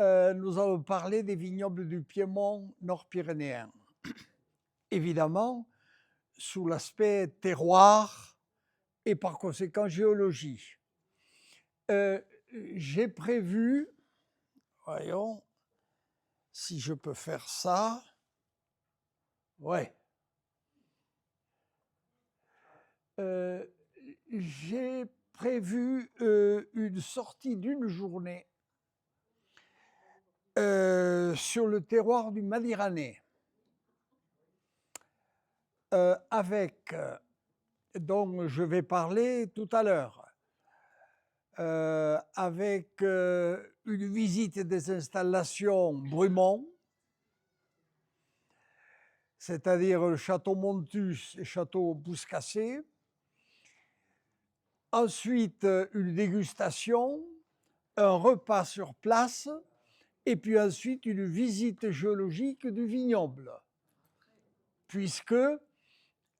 nous allons parler des vignobles du Piémont nord-pyrénéen. Évidemment, sous l'aspect terroir et par conséquent géologie. J'ai prévu, voyons si je peux faire ça. Ouais. J'ai prévu une sortie d'une journée sur le terroir du Madiranais, avec, dont je vais parler tout à l'heure, avec une visite des installations Brumont, c'est-à-dire le château Montus et château Bouscassé. Ensuite, une dégustation, un repas sur place, et puis ensuite une visite géologique du vignoble, puisque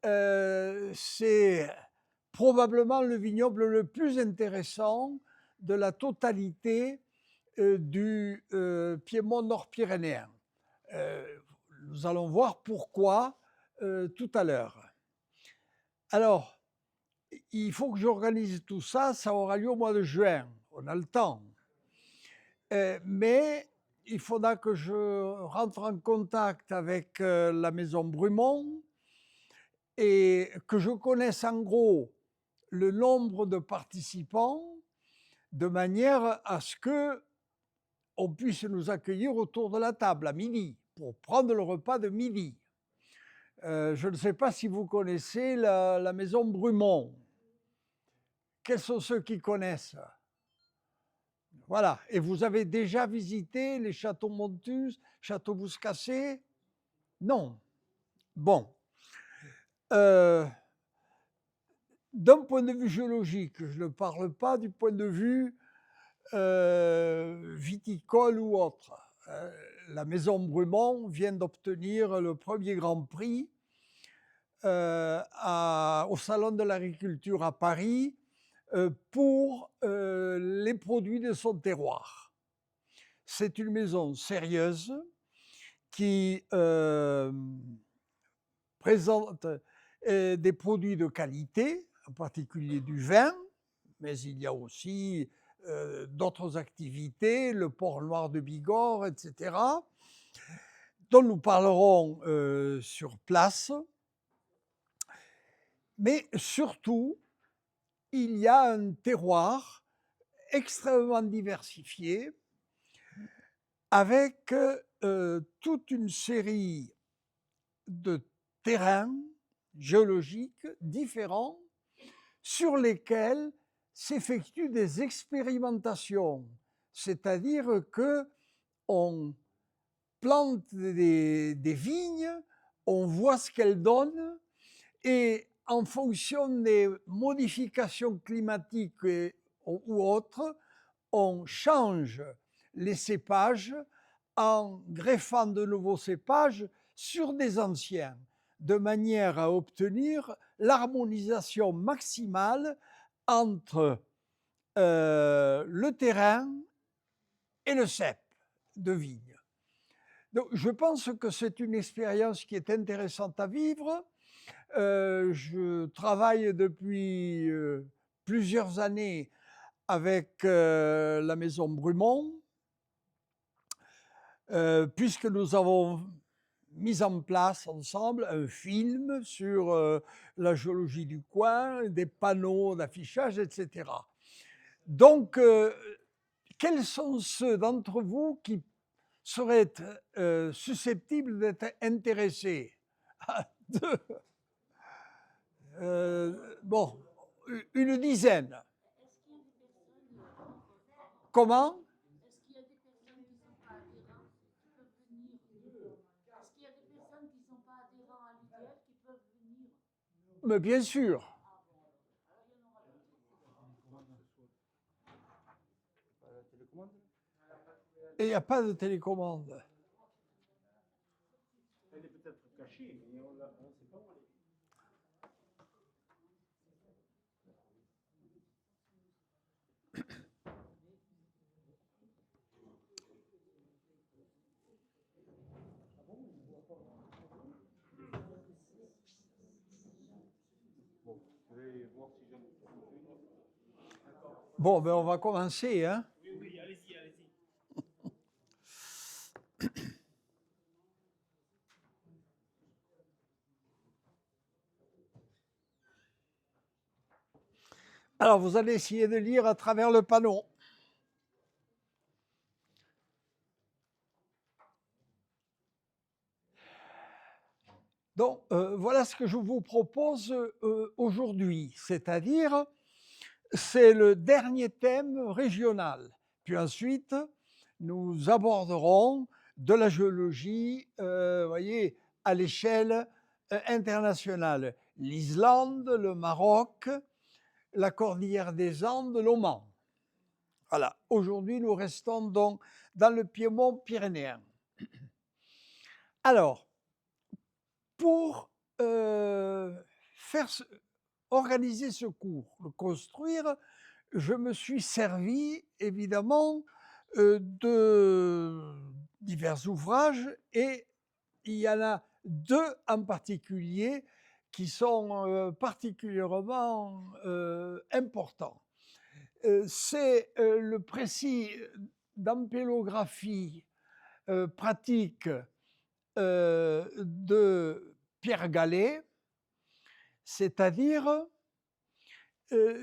c'est probablement le vignoble le plus intéressant de la totalité du Piémont nord-pyrénéen. Nous allons voir pourquoi tout à l'heure. Alors, il faut que j'organise tout ça, ça aura lieu au mois de juin, on a le temps. Mais il faudra que je rentre en contact avec la maison Brumont et que je connaisse en gros le nombre de participants de manière à ce que on puisse nous accueillir autour de la table à midi pour prendre le repas de midi. Je ne sais pas si vous connaissez la maison Brumont. Quels sont ceux qui connaissent? Voilà. Et vous avez déjà visité les châteaux Montus, château Bouscassé? Non. Bon. D'un point de vue géologique, je ne parle pas du point de vue viticole ou autre. La maison Brumont vient d'obtenir le premier grand prix au Salon de l'agriculture à Paris pour les produits de son terroir. C'est une maison sérieuse qui présente des produits de qualité, en particulier du vin, mais il y a aussi d'autres activités, le port noir de Bigorre, etc., dont nous parlerons sur place. Mais surtout, il y a un terroir extrêmement diversifié avec toute une série de terrains géologiques différents sur lesquels s'effectuent des expérimentations, c'est-à-dire que on plante des vignes, on voit ce qu'elles donnent et en fonction des modifications climatiques ou autres, on change les cépages en greffant de nouveaux cépages sur des anciens, de manière à obtenir l'harmonisation maximale entre le terrain et le cep de vigne. Donc, je pense que c'est une expérience qui est intéressante à vivre. Je travaille depuis plusieurs années avec la maison Brumont, puisque nous avons mis en place ensemble un film sur la géologie du coin, des panneaux d'affichage, etc. Donc, quels sont ceux d'entre vous qui seraient susceptibles d'être intéressés? Bon, une dizaine. Comment? Est-ce qu'il y a des personnes qui ne sont pas adhérentes qui peuvent venir? Est-ce qu'il y a des personnes qui ne sont pas adhérents à l'IDF qui peuvent venir? Mais bien sûr. Et il n'y a pas de télécommande. Elle est peut-être cachée, mais on ne sait pas où elle est. Bon, ben on va commencer, hein. Oui, oui, allez-y, allez-y. Alors, vous allez essayer de lire à travers le panneau. Donc, voilà ce que je vous propose aujourd'hui, c'est-à-dire, c'est le dernier thème régional. Puis ensuite, nous aborderons de la géologie, voyez, à l'échelle internationale. L'Islande, le Maroc, la cordillère des Andes, l'Oman. Voilà, aujourd'hui, nous restons donc dans le piémont pyrénéen. Alors, pour organiser ce cours, le construire, je me suis servi évidemment de divers ouvrages et il y en a deux en particulier qui sont particulièrement importants. C'est le précis d'ampélographie pratique de Pierre Gallet, c'est-à-dire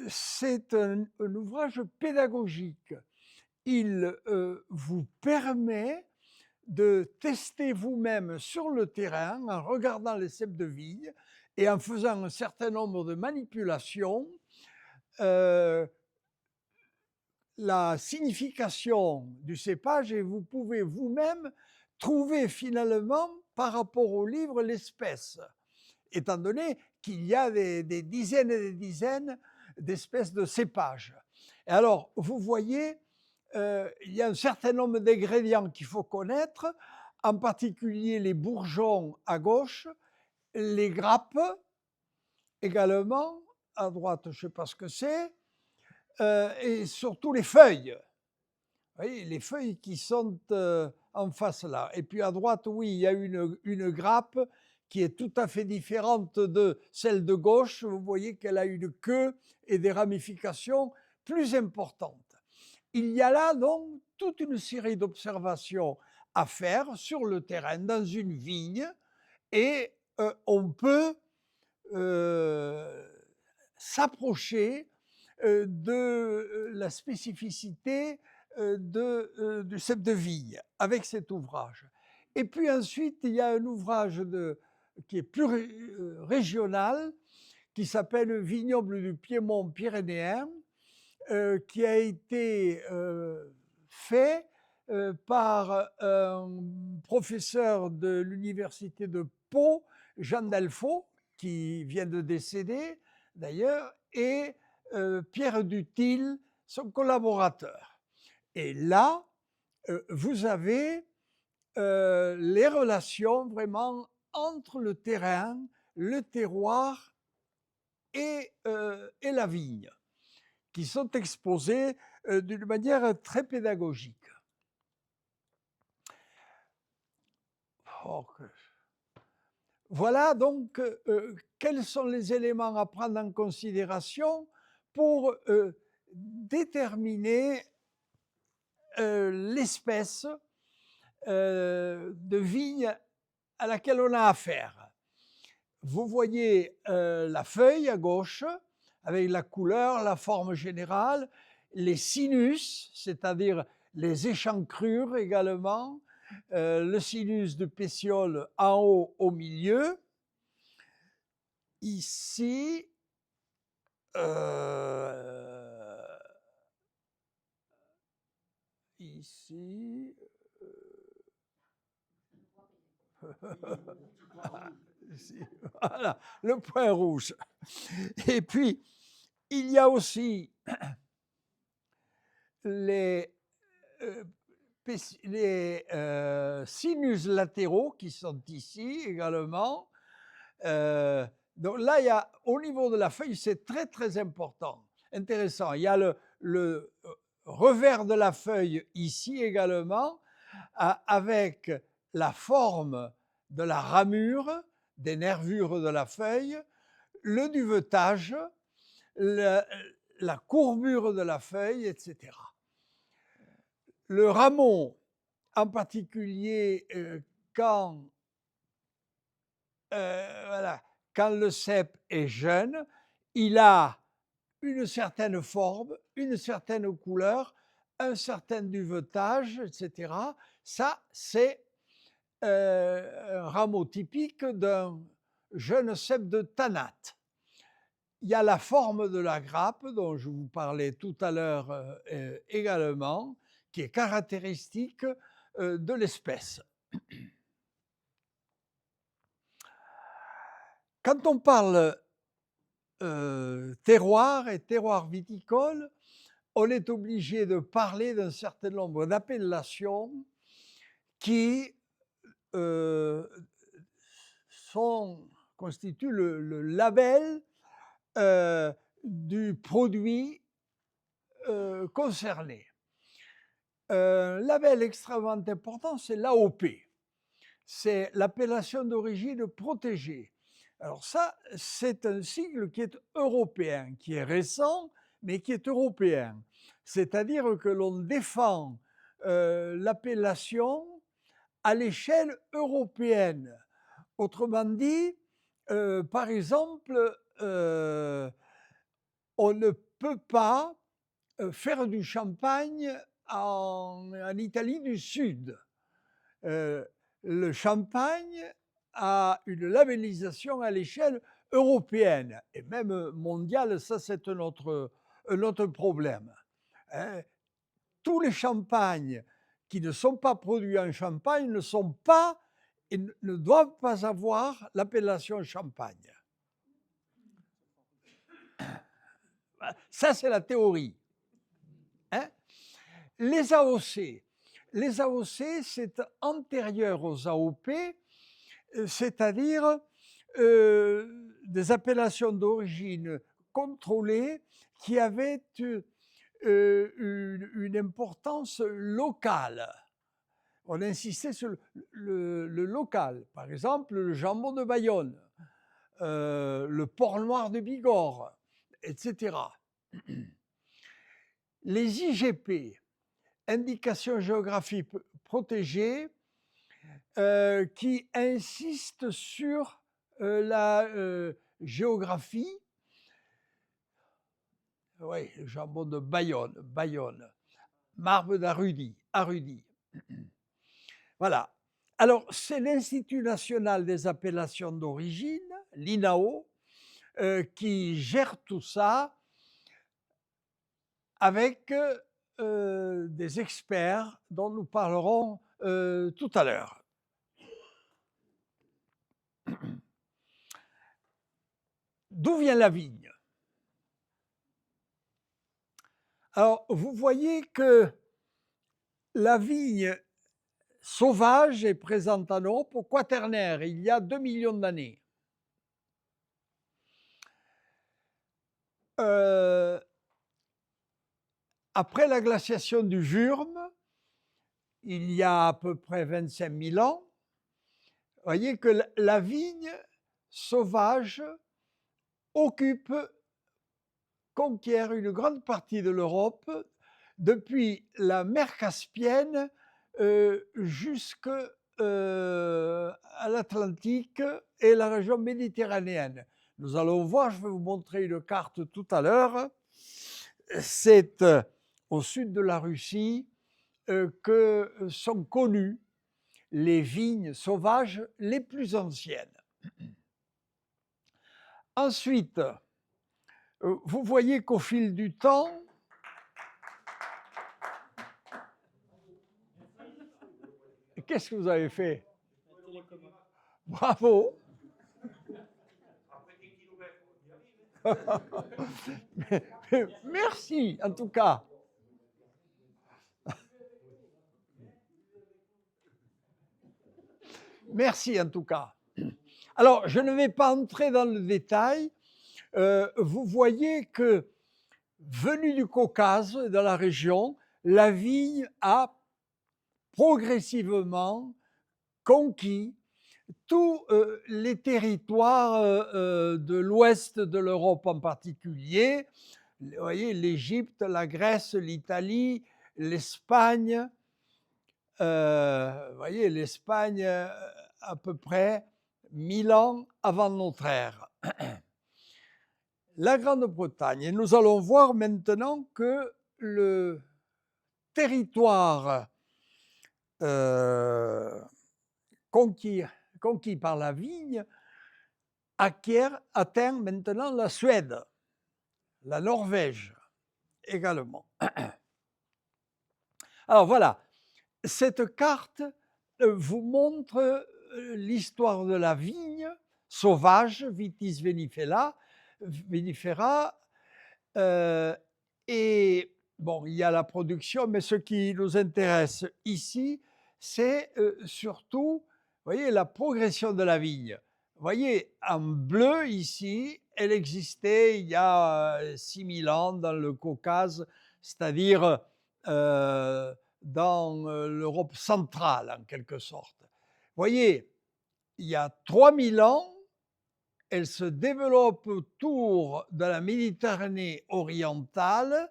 c'est un ouvrage pédagogique. Il vous permet de tester vous-même sur le terrain en regardant les ceps de vigne et en faisant un certain nombre de manipulations, la signification du cépage et vous pouvez vous-même trouver finalement par rapport au livre l'espèce, étant donné qu'il y a des dizaines et des dizaines d'espèces de cépages. Et alors, vous voyez, il y a un certain nombre d'ingrédients qu'il faut connaître, en particulier les bourgeons à gauche, les grappes également, à droite, je ne sais pas ce que c'est, et surtout les feuilles. Vous voyez, les feuilles qui sont en face là. Et puis à droite, oui, il y a une grappe qui est tout à fait différente de celle de gauche. Vous voyez qu'elle a une queue et des ramifications plus importantes. Il y a là donc toute une série d'observations à faire sur le terrain, dans une vigne, et on peut s'approcher de la spécificité du cep de vigne avec cet ouvrage. Et puis ensuite, il y a un ouvrage qui est plus régional, qui s'appelle Vignoble du Piémont pyrénéen, qui a été fait par un professeur de l'université de Pau, Jean Delfaux, qui vient de décéder d'ailleurs, et Pierre Dutil, son collaborateur. Et là, vous avez les relations vraiment entre le terrain, le terroir et la vigne, qui sont exposées d'une manière très pédagogique. Voilà donc quels sont les éléments à prendre en considération pour déterminer l'espèce de vigne à laquelle on a affaire. Vous voyez la feuille à gauche avec la couleur, la forme générale, les sinus, c'est-à-dire les échancrures également, le sinus de pétiole en haut au milieu. Ici, ici, voilà, le point rouge. Et puis, il y a aussi les sinus latéraux qui sont ici également. Donc là, il y a, au niveau de la feuille, c'est très très important, intéressant. Il y a le revers de la feuille ici également, avec la forme de la ramure, des nervures de la feuille, le duvetage, la courbure de la feuille, etc. Le rameau, en particulier quand le cep est jeune, il a une certaine forme, une certaine couleur, un certain duvetage, etc. Ça, c'est un rameau typique d'un jeune cep de Tanat. Il y a la forme de la grappe, dont je vous parlais tout à l'heure également, qui est caractéristique de l'espèce. Quand on parle terroir et terroir viticole, on est obligé de parler d'un certain nombre d'appellations qui constituent le label du produit concerné. Un label extrêmement important, c'est l'AOP. C'est l'appellation d'origine protégée. Alors ça, c'est un sigle qui est européen, qui est récent, mais qui est européen. C'est-à-dire que l'on défend l'appellation à l'échelle européenne. Autrement dit, par exemple, on ne peut pas faire du champagne en Italie du Sud. Le champagne a une labellisation à l'échelle européenne et même mondiale, ça c'est un autre problème. Hein. Tous les champagnes qui ne sont pas produits en Champagne ne sont pas et ne doivent pas avoir l'appellation champagne. Ça, c'est la théorie. Hein? Les AOC, c'est antérieur aux AOP, c'est-à-dire des appellations d'origine contrôlée qui avaient une importance locale. On insistait sur le local. Par exemple, le jambon de Bayonne, le porc noir de Bigorre, etc. Les IGP, indications géographiques protégées, qui insistent sur la géographie. Oui, le jambon de Bayonne, marbre d'Arudy. Voilà. Alors, c'est l'Institut national des appellations d'origine, l'INAO, qui gère tout ça avec des experts dont nous parlerons tout à l'heure. D'où vient la vigne? Alors, vous voyez que la vigne sauvage est présente en Europe au Quaternaire, il y a 2 millions d'années. Après la glaciation du Würm, il y a à peu près 25 000 ans, vous voyez que la vigne sauvage conquiert une grande partie de l'Europe depuis la mer Caspienne jusqu'à l'Atlantique et la région méditerranéenne. Nous allons voir, je vais vous montrer une carte tout à l'heure. C'est au sud de la Russie que sont connues les vignes sauvages les plus anciennes. Ensuite, vous voyez qu'au fil du temps, qu'est-ce que vous avez fait? Bravo. Merci, en tout cas. Merci, en tout cas. Alors, je ne vais pas entrer dans le détail. Vous voyez que, venu du Caucase, dans la région, la vigne a progressivement conquis tous les territoires de l'ouest de l'Europe en particulier. Vous voyez, l'Égypte, la Grèce, l'Italie, l'Espagne. Vous voyez, l'Espagne, à peu près 1000 ans avant notre ère. La Grande-Bretagne. Et nous allons voir maintenant que le territoire conquis par la vigne atteint maintenant la Suède, la Norvège également. Alors voilà, cette carte vous montre l'histoire de la vigne sauvage, Vitis vinifera, et bon, il y a la production, mais ce qui nous intéresse ici, c'est surtout, vous voyez, la progression de la vigne. Vous voyez, en bleu ici, elle existait il y a 6000 ans dans le Caucase, c'est-à-dire dans l'Europe centrale en quelque sorte. Vous voyez, il y a 3000 ans, elle se développe autour de la Méditerranée orientale,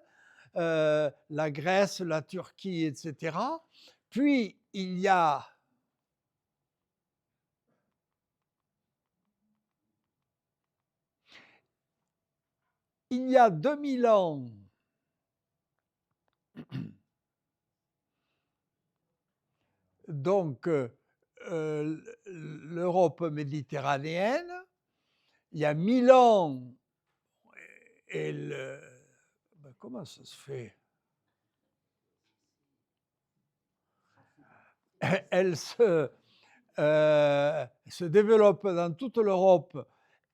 la Grèce, la Turquie, etc. Puis il y a il y a 2000 ans, donc l'Europe méditerranéenne, il y a 1000 ans, comment ça se fait? Elle se développe dans toute l'Europe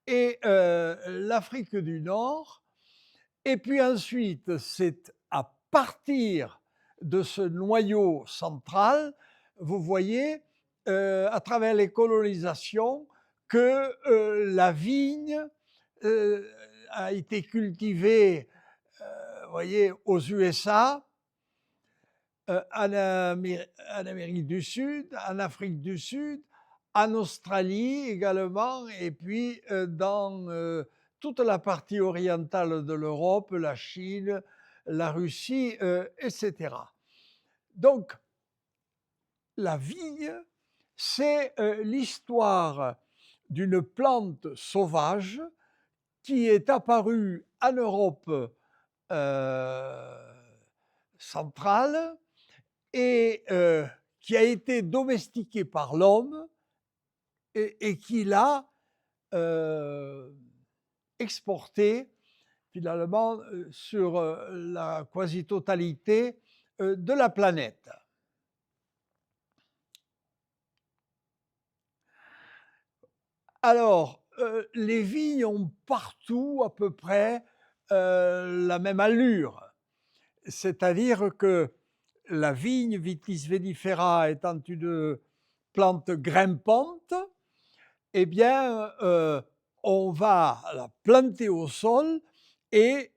et l'Afrique du Nord. Et puis ensuite, c'est à partir de ce noyau central, vous voyez, à travers les colonisations, que la vigne a été cultivée, vous voyez, aux USA, en Amérique du Sud, en Afrique du Sud, en Australie également, et puis dans toute la partie orientale de l'Europe, la Chine, la Russie, etc. Donc, la vigne, c'est l'histoire d'une plante sauvage qui est apparue en Europe centrale et qui a été domestiquée par l'homme et qui l'a exportée finalement sur la quasi-totalité de la planète. Alors, les vignes ont partout à peu près la même allure, c'est-à-dire que la vigne, Vitis vinifera, étant une plante grimpante, eh bien, on va la planter au sol et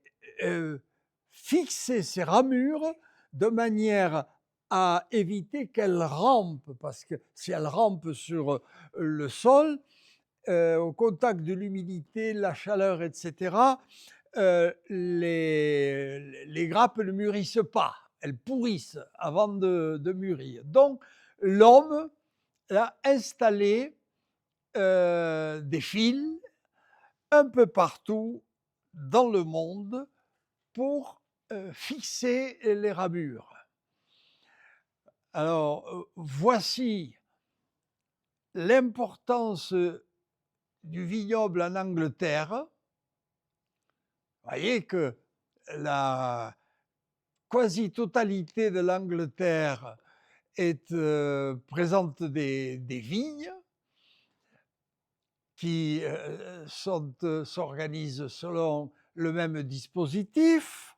fixer ses ramures de manière à éviter qu'elle rampe, parce que si elle rampe sur le sol, au contact de l'humidité, la chaleur, etc., les grappes ne mûrissent pas, elles pourrissent avant de mûrir. Donc, l'homme a installé des fils un peu partout dans le monde pour fixer les ramures. Alors, voici l'importance du vignoble en Angleterre. Vous voyez que la quasi-totalité de l'Angleterre présente des vignes qui s'organisent selon le même dispositif.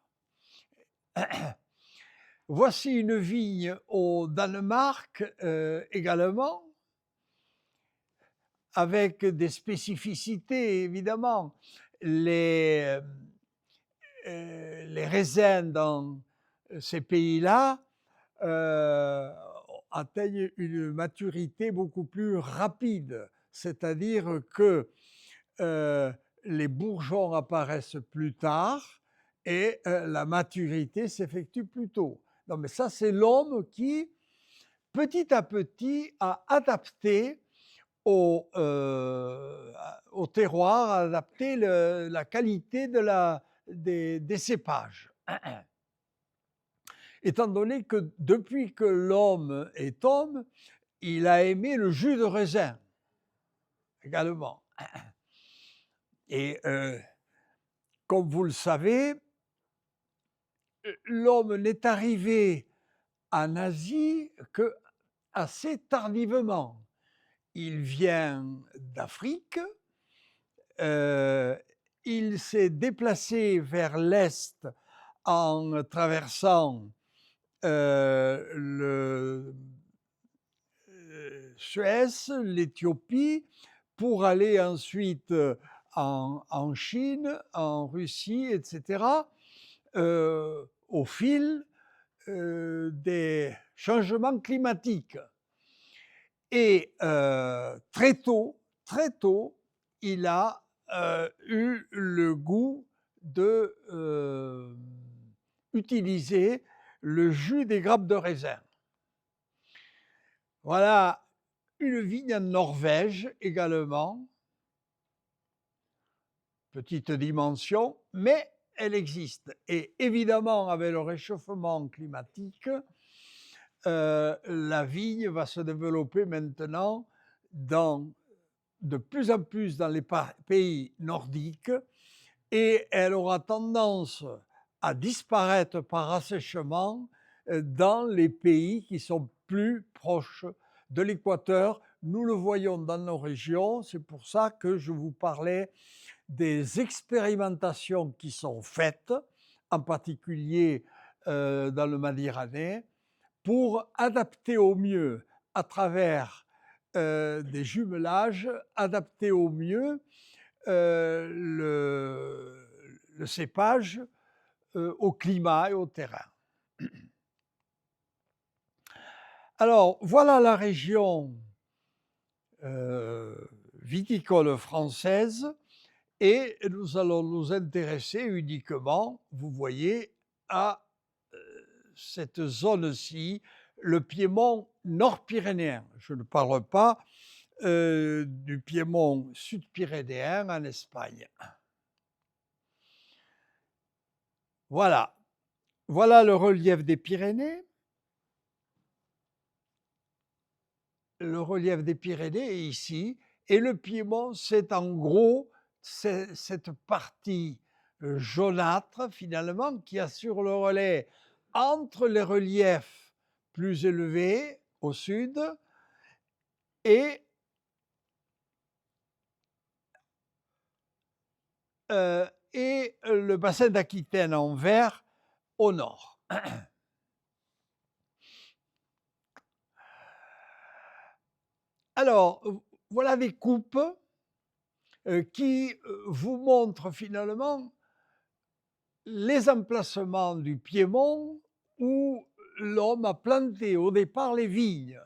Voici une vigne au Danemark également, avec des spécificités évidemment. Les raisins dans ces pays-là atteignent une maturité beaucoup plus rapide, c'est-à-dire que les bourgeons apparaissent plus tard et la maturité s'effectue plus tôt. Non, mais ça, c'est l'homme qui, petit à petit, a adapté au terroir, a adapté la qualité des cépages. Étant donné que depuis que l'homme est homme, il a aimé le jus de raisin également. Et comme vous le savez, l'homme n'est arrivé en Asie que assez tardivement. Il vient d'Afrique, il s'est déplacé vers l'Est en traversant le Suez, l'Éthiopie, pour aller ensuite en Chine, en Russie, etc., au fil des changements climatiques. Et très tôt, il a eu le goût de utiliser le jus des grappes de raisin. Voilà une vigne en Norvège également, petite dimension, mais elle existe. Et évidemment, avec le réchauffement climatique, la vigne va se développer maintenant de plus en plus dans les pays nordiques et elle aura tendance à disparaître par assèchement dans les pays qui sont plus proches de l'équateur. Nous le voyons dans nos régions, c'est pour ça que je vous parlais des expérimentations qui sont faites, en particulier dans le Méditerranée, pour adapter au mieux, à travers des jumelages, adapter au mieux le cépage au climat et au terrain. Alors, voilà la région viticole française et nous allons nous intéresser uniquement, vous voyez, à cette zone-ci, le Piémont nord-pyrénéen. Je ne parle pas du Piémont sud-pyrénéen en Espagne. Voilà. Voilà le relief des Pyrénées. Le relief des Pyrénées est ici. Et le Piémont, c'est en gros cette partie jaunâtre, finalement, qui assure le relais entre les reliefs plus élevés au sud et le bassin d'Aquitaine en vert au nord. Alors, voilà des coupes qui vous montrent finalement les emplacements du Piémont où l'homme a planté au départ les vignes.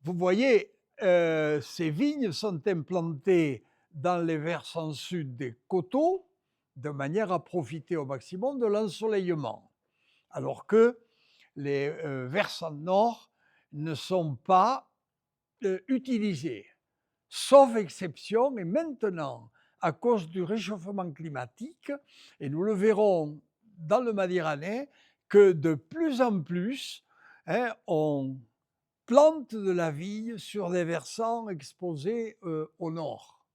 Vous voyez, ces vignes sont implantées dans les versants sud des coteaux de manière à profiter au maximum de l'ensoleillement, alors que les versants nord ne sont pas utilisés, sauf exception, et maintenant, à cause du réchauffement climatique, et nous le verrons dans le Méditerranée, que de plus en plus, on plante de la vigne sur des versants exposés au nord.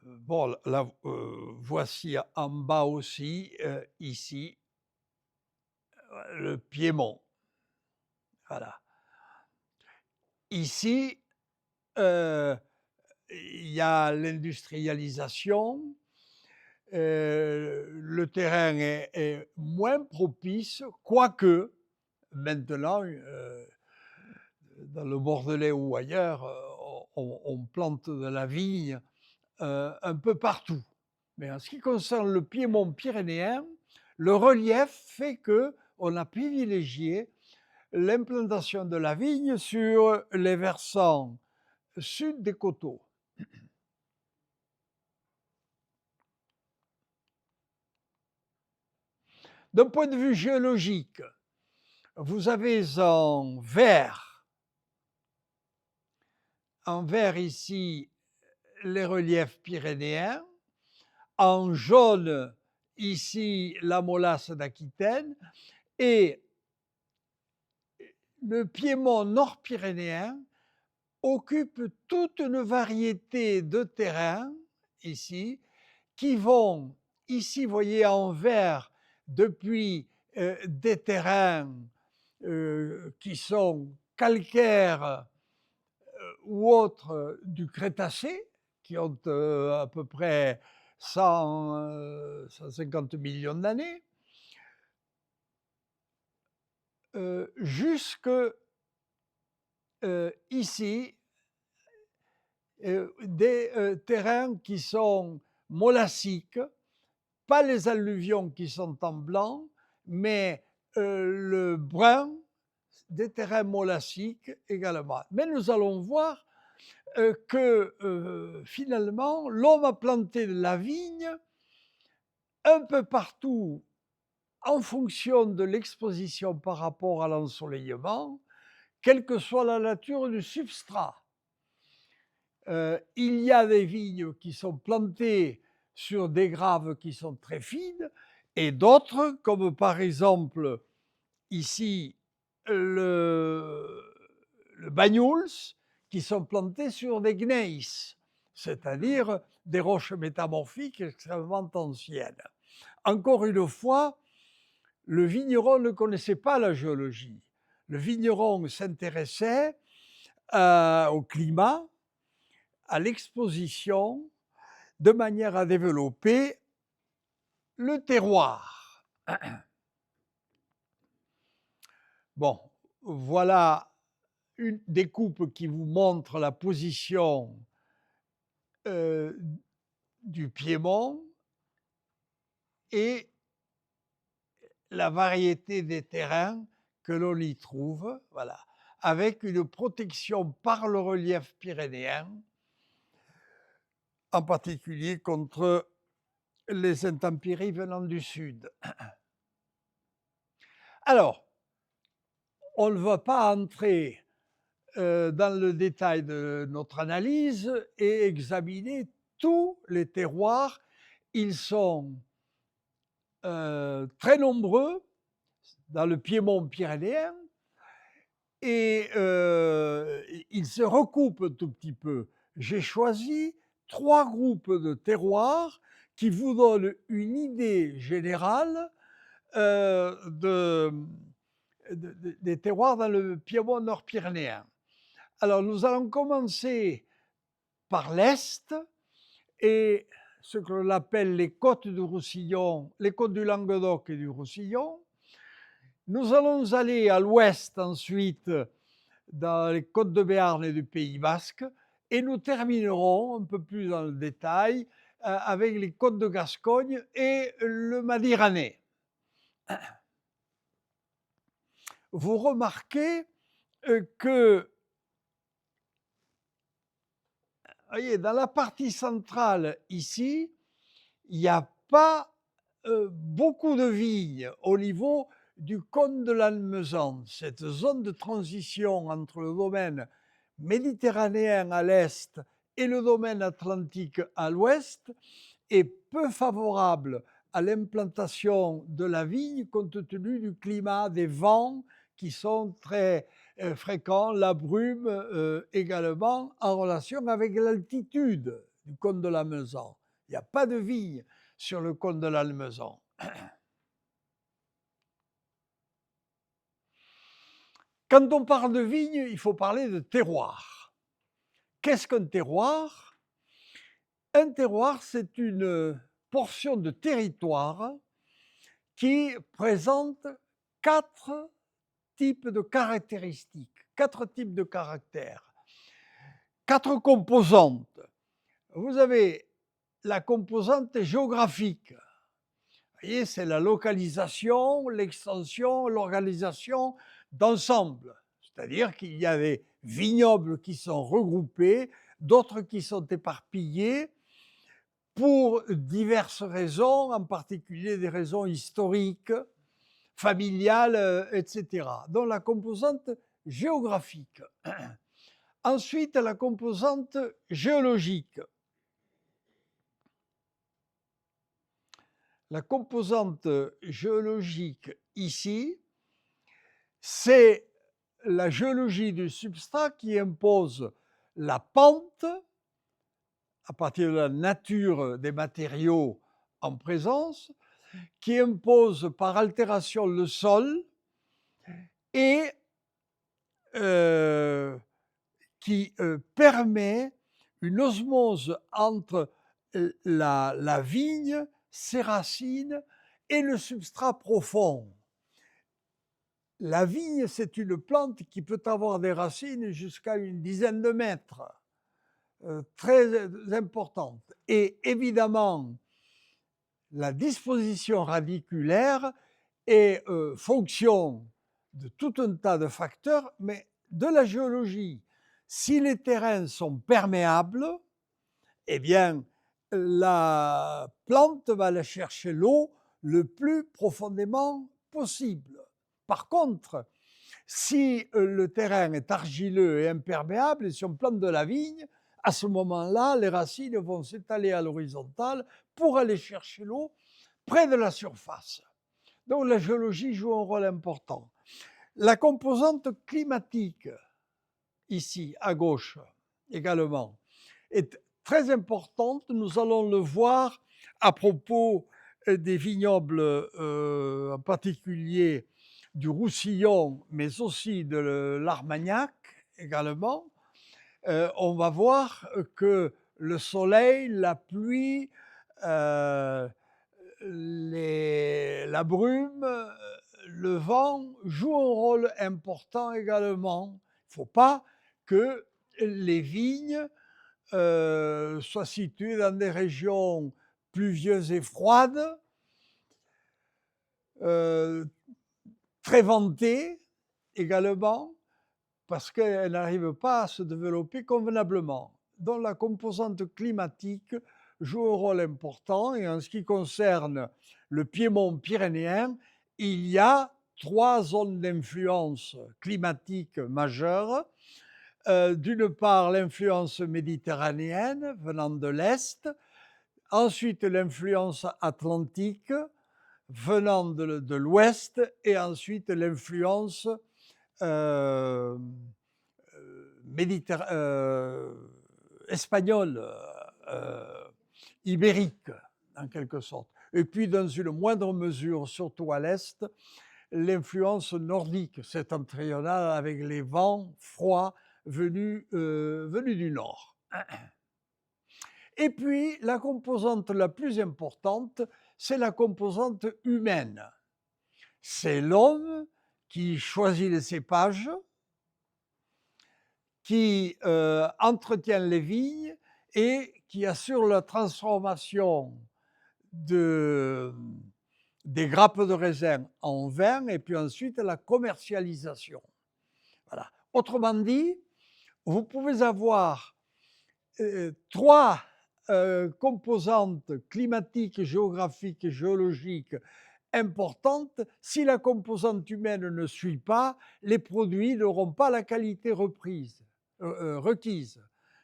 Bon, là, voici en bas aussi, ici, le Piémont. Voilà. Ici, il y a l'industrialisation, le terrain est moins propice, quoique maintenant, dans le Bordelais ou ailleurs, on plante de la vigne un peu partout. Mais en ce qui concerne le Piémont pyrénéen, le relief fait qu'on a privilégié l'implantation de la vigne sur les versants sud des coteaux. D'un point de vue géologique, vous avez en vert ici les reliefs pyrénéens, en jaune ici la Molasse d'Aquitaine, et le piémont nord-pyrénéen occupe toute une variété de terrains ici qui vont, ici vous voyez en vert, depuis des terrains qui sont calcaires ou autres du Crétacé, qui ont à peu près 150 millions d'années, jusque ici, des terrains qui sont molassiques, pas les alluvions qui sont en blanc, mais le brun des terrains molassiques également. Mais nous allons voir que finalement, l'homme a planté de la vigne un peu partout en fonction de l'exposition par rapport à l'ensoleillement, quelle que soit la nature du substrat. Il y a des vignes qui sont plantées sur des graves qui sont très fines et d'autres, comme par exemple ici le Banyuls, qui sont plantées sur des gneiss, c'est-à-dire des roches métamorphiques extrêmement anciennes. Encore une fois, le vigneron ne connaissait pas la géologie. Le vigneron s'intéressait au climat, à l'exposition, de manière à développer le terroir. Bon, voilà une découpe qui vous montre la position du piémont et la variété des terrains que l'on y trouve, voilà, avec une protection par le relief pyrénéen, en particulier contre les intempéries venant du sud. Alors, on ne va pas entrer dans le détail de notre analyse et examiner tous les terroirs. Ils sont très nombreux dans le piémont pyrénéen et ils se recoupent un tout petit peu. J'ai choisi 3 groupes de terroirs qui vous donnent une idée générale des terroirs dans le piémont nord-pyrénéen. Alors, nous allons commencer par l'Est et ce que l'on appelle les côtes du Roussillon, les côtes du Languedoc et du Roussillon. Nous allons aller à l'ouest ensuite dans les côtes de Béarn et du Pays Basque et nous terminerons un peu plus dans le détail avec les côtes de Gascogne et le Madiranais. Vous remarquez que voyez, dans la partie centrale ici, il n'y a pas beaucoup de vignes au niveau du cône de l'Almezan, cette zone de transition entre le domaine méditerranéen à l'est et le domaine atlantique à l'ouest est peu favorable à l'implantation de la vigne compte tenu du climat, des vents qui sont très fréquents, la brume également en relation avec l'altitude du cône de l'Almezan. Il n'y a pas de vigne sur le cône de l'Almezan. Quand on parle de vigne, il faut parler de terroir. Qu'est-ce qu'un terroir? Un terroir, c'est une portion de territoire qui présente 4 types de caractéristiques, 4 types de caractères, 4 composantes. Vous avez la composante géographique. voyez, c'est la localisation, l'extension, l'organisation d'ensemble. C'est-à-dire qu'il y a des vignobles qui sont regroupés, d'autres qui sont éparpillés pour diverses raisons, en particulier des raisons historiques, familiales, etc. Donc la composante géographique. Ensuite, la composante géologique. La composante géologique ici, c'est la géologie du substrat qui impose la pente à partir de la nature des matériaux en présence, qui impose par altération le sol et qui permet une osmose entre la vigne, ses racines et le substrat profond. La vigne, c'est une plante qui peut avoir des racines jusqu'à une dizaine de mètres, très importante. Et évidemment, la disposition radiculaire est fonction de tout un tas de facteurs, mais de la géologie. Si les terrains sont perméables, eh bien, la plante va aller chercher l'eau le plus profondément possible. Par contre, si le terrain est argileux et imperméable, et si on plante de la vigne, à ce moment-là, les racines vont s'étaler à l'horizontale pour aller chercher l'eau près de la surface. Donc la géologie joue un rôle important. La composante climatique, ici à gauche également, est très importante. Nous allons le voir à propos des vignobles, en particulier du Roussillon, mais aussi de l'Armagnac également. On va voir que le soleil, la pluie, la brume, le vent jouent un rôle important également. Il ne faut pas que les vignes soient situées dans des régions pluvieuses et froides, très ventées également, parce qu'elles n'arrivent pas à se développer convenablement. Donc la composante climatique joue un rôle important, et en ce qui concerne le Piémont pyrénéen, il y a 3 zones d'influence climatique majeures. D'une part, l'influence méditerranéenne venant de l'Est, ensuite l'influence atlantique venant de l'Ouest, et ensuite l'influence espagnole, ibérique, en quelque sorte. Et puis, dans une moindre mesure, surtout à l'Est, l'influence nordique, septentrionale, avec les vents froids venus du nord. Et puis, la composante la plus importante, c'est la composante humaine. C'est l'homme qui choisit les cépages, qui entretient les vignes et qui assure la transformation des grappes de raisin en vin, et puis ensuite la commercialisation. Voilà. Autrement dit, vous pouvez avoir 3 composantes climatiques, géographiques et géologiques importante. Si la composante humaine ne suit pas, les produits n'auront pas la qualité requise.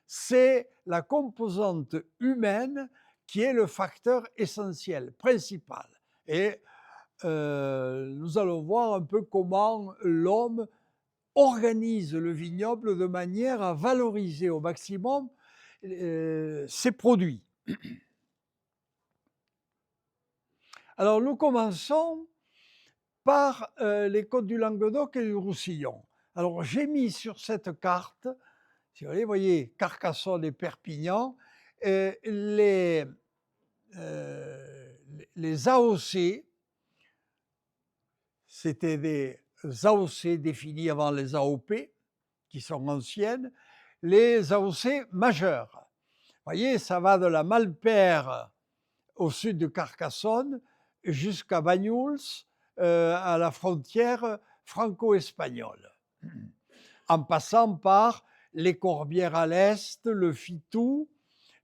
C'est la composante humaine qui est le facteur essentiel, principal. Et nous allons voir un peu comment l'homme organise le vignoble de manière à valoriser au maximum ses produits. Alors, nous commençons par les côtes du Languedoc et du Roussillon. Alors, j'ai mis sur cette carte, si vous voyez, Carcassonne et Perpignan, les AOC, c'était des AOC définis avant les AOP, qui sont anciennes, les AOC majeures. Vous voyez, ça va de la Malpère au sud de Carcassonne jusqu'à Banyuls, à la frontière franco-espagnole, en passant par les Corbières à l'est, le Fitou,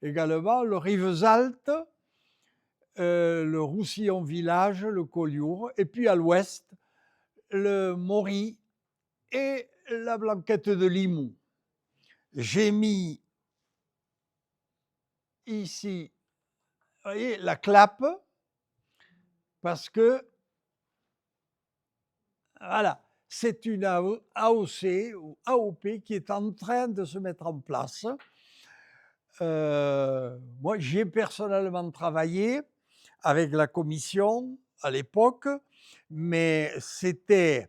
également le Rivesaltes, le Roussillon village, le Collioure, et puis à l'ouest, le Maury et la Blanquette de Limoux. J'ai mis ici, vous voyez, la clappe, parce que, voilà, c'est une AOC ou AOP qui est en train de se mettre en place. Moi, j'y ai personnellement travaillé avec la commission à l'époque, mais c'était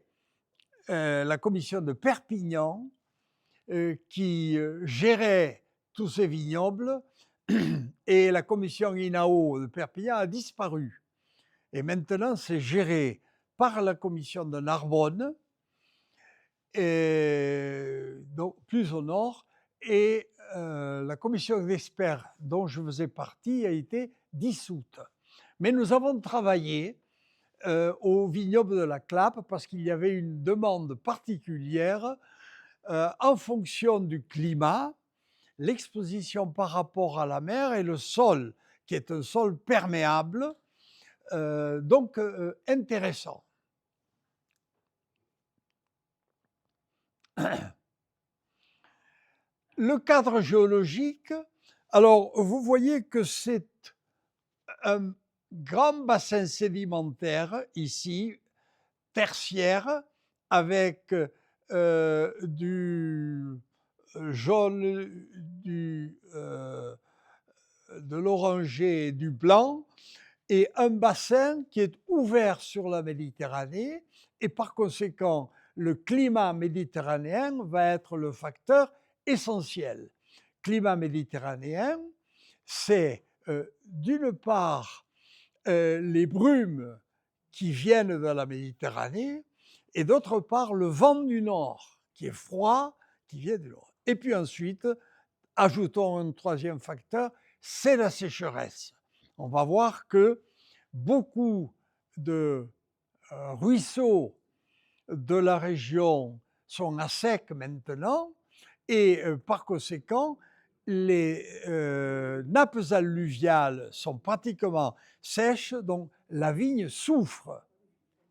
la commission de Perpignan qui gérait tous ces vignobles et la commission INAO de Perpignan a disparu. Et maintenant, c'est géré par la commission de Narbonne, donc plus au nord, et la commission d'experts dont je faisais partie a été dissoute. Mais nous avons travaillé au vignoble de la Clappe parce qu'il y avait une demande particulière en fonction du climat, l'exposition par rapport à la mer et le sol, qui est un sol perméable, donc intéressant. Le cadre géologique, alors vous voyez que c'est un grand bassin sédimentaire ici, tertiaire, avec du jaune, de l'orangé et du blanc, et un bassin qui est ouvert sur la Méditerranée, et par conséquent, le climat méditerranéen va être le facteur essentiel. Climat méditerranéen, c'est d'une part les brumes qui viennent de la Méditerranée, et d'autre part le vent du nord, qui est froid, qui vient du nord. Et puis ensuite, ajoutons un troisième facteur, c'est la sécheresse. On va voir que beaucoup de ruisseaux de la région sont à sec maintenant, et par conséquent, les nappes alluviales sont pratiquement sèches, donc la vigne souffre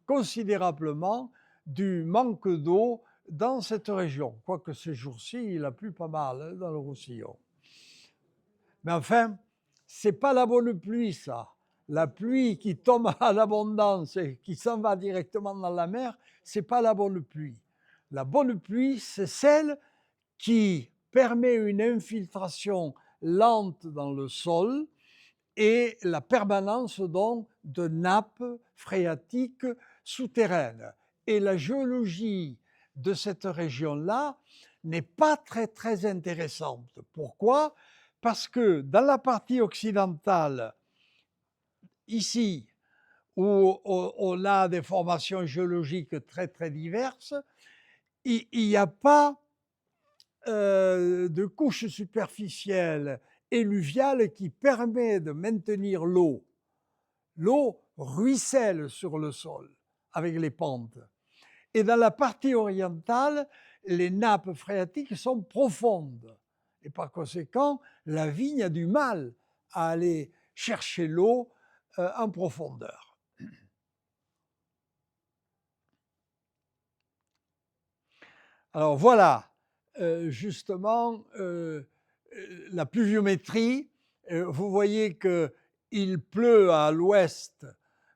considérablement du manque d'eau dans cette région. Quoique ces jours-ci, il a plu pas mal dans le Roussillon. Mais enfin, c'est pas la bonne pluie, ça. La pluie qui tombe à l'abondance et qui s'en va directement dans la mer, c'est pas la bonne pluie. La bonne pluie, c'est celle qui permet une infiltration lente dans le sol et la permanence donc de nappes phréatiques souterraines. Et la géologie de cette région-là n'est pas très intéressante. Pourquoi ? Parce que dans la partie occidentale, ici, où on a des formations géologiques très diverses, il n'y a pas de couche superficielle éluviale qui permet de maintenir l'eau. L'eau ruisselle sur le sol avec les pentes. Et dans la partie orientale, les nappes phréatiques sont profondes. Et par conséquent, la vigne a du mal à aller chercher l'eau en profondeur. Alors voilà, justement, la pluviométrie. Vous voyez qu'il pleut à l'ouest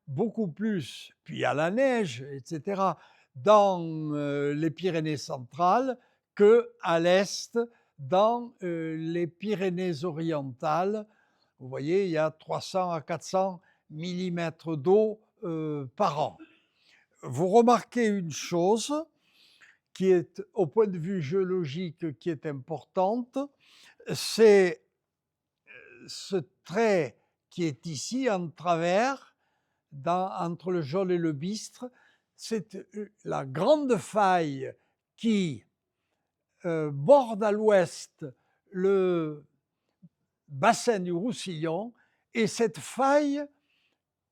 beaucoup plus, puis à la neige, etc., dans les Pyrénées centrales qu'à l'est, dans les Pyrénées orientales. Vous voyez, il y a 300 à 400 mm d'eau par an. Vous remarquez une chose qui est, au point de vue géologique, qui est importante, c'est ce trait qui est ici en travers, entre le Jolle et le Bistre. C'est la grande faille qui borde à l'ouest le bassin du Roussillon, et cette faille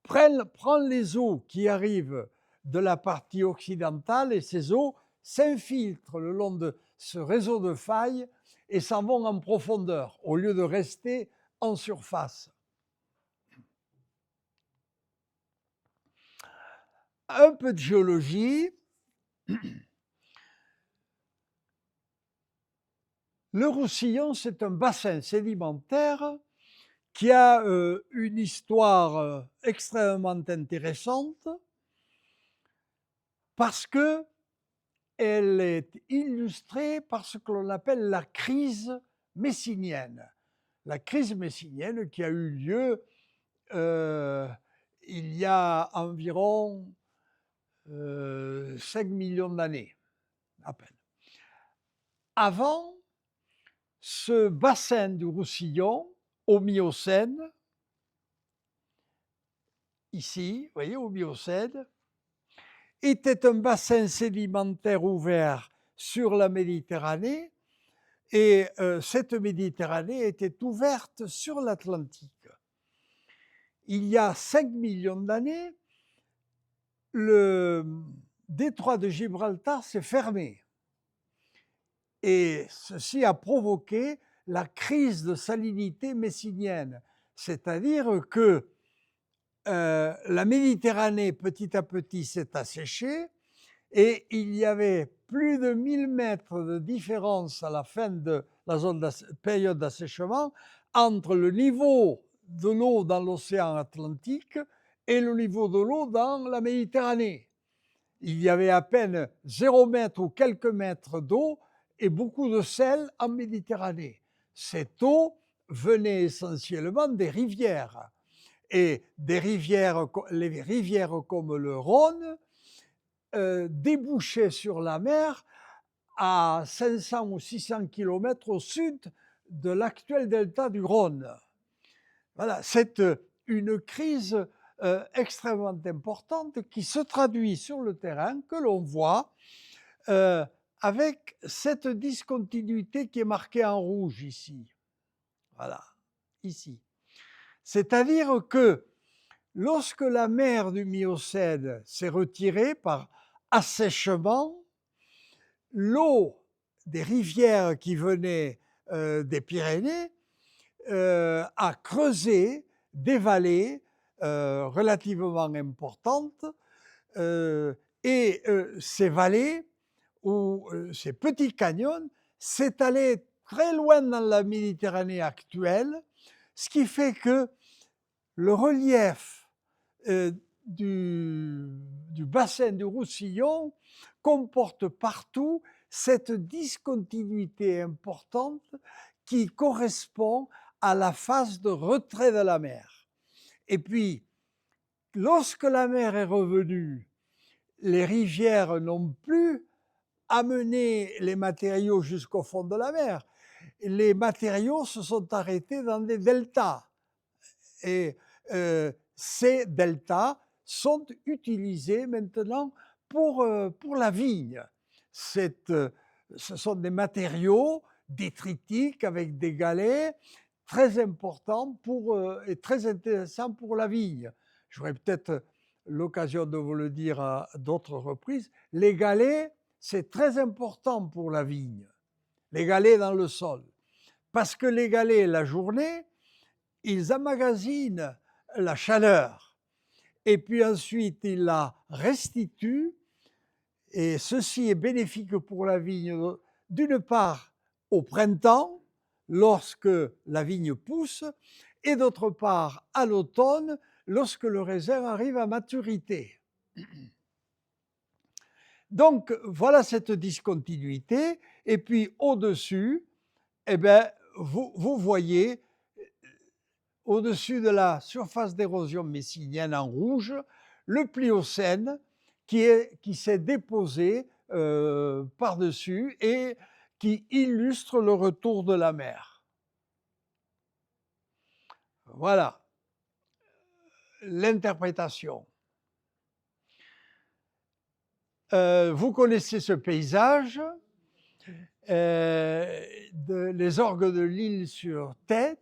prend les eaux qui arrivent de la partie occidentale et ces eaux s'infiltrent le long de ce réseau de failles et s'en vont en profondeur au lieu de rester en surface. Un peu de géologie. Le Roussillon, c'est un bassin sédimentaire qui a une histoire extrêmement intéressante parce que elle est illustrée par ce que l'on appelle la crise messinienne. La crise messinienne qui a eu lieu il y a environ 5 millions d'années, à peine. Avant, ce bassin du Roussillon, au Miocène, ici, vous voyez, au Miocène, était un bassin sédimentaire ouvert sur la Méditerranée et cette Méditerranée était ouverte sur l'Atlantique. Il y a 5 millions d'années, le détroit de Gibraltar s'est fermé et ceci a provoqué la crise de salinité messinienne, c'est-à-dire que la Méditerranée petit à petit s'est asséchée et il y avait plus de 1000 mètres de différence à la fin de la période d'assèchement entre le niveau de l'eau dans l'océan Atlantique et le niveau de l'eau dans la Méditerranée. Il y avait à peine 0 mètre ou quelques mètres d'eau et beaucoup de sel en Méditerranée. Cette eau venait essentiellement des rivières. Et les rivières comme le Rhône débouchaient sur la mer à 500 ou 600 kilomètres au sud de l'actuel delta du Rhône. Voilà, c'est une crise extrêmement importante qui se traduit sur le terrain, que l'on voit avec cette discontinuité qui est marquée en rouge ici. Voilà, ici. C'est-à-dire que lorsque la mer du Miocène s'est retirée par assèchement, l'eau des rivières qui venaient des Pyrénées a creusé des vallées relativement importantes et ces vallées ou ces petits canyons s'étalaient très loin dans la Méditerranée actuelle, ce qui fait que le relief du bassin du Roussillon comporte partout cette discontinuité importante qui correspond à la phase de retrait de la mer. Et puis, lorsque la mer est revenue, les rivières n'ont plus amené les matériaux jusqu'au fond de la mer. Les matériaux se sont arrêtés dans des deltas. Et ces deltas sont utilisés maintenant pour la vigne. Ce sont des matériaux détritiques avec des galets très importants et très intéressants pour la vigne. J'aurai peut-être l'occasion de vous le dire à d'autres reprises. Les galets, c'est très important pour la vigne. Les galets dans le sol. Parce que les galets, la journée, ils emmagasinent la chaleur et puis ensuite ils la restituent et ceci est bénéfique pour la vigne d'une part au printemps lorsque la vigne pousse et d'autre part à l'automne lorsque le raisin arrive à maturité. Donc voilà cette discontinuité et puis au-dessus, eh bien, vous voyez au-dessus de la surface d'érosion messinienne en rouge, le Pliocène qui s'est déposé par-dessus et qui illustre le retour de la mer. Voilà l'interprétation. Vous connaissez ce paysage, les orgues de l'île sur Tête.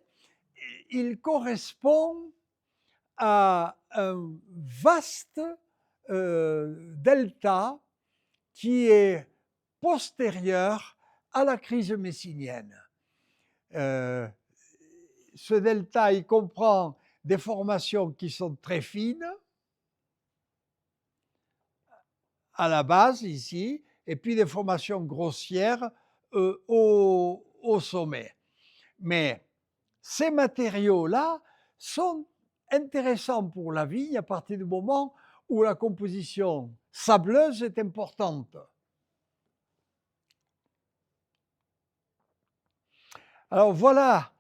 Il correspond a un vaste delta qui est postérieur à la crise messinienne. Ce delta, il comprend des formations qui sont très fines à la base ici, et puis des formations grossières au sommet. Mais ces matériaux-là sont intéressants pour la vigne à partir du moment où la composition sableuse est importante. Alors voilà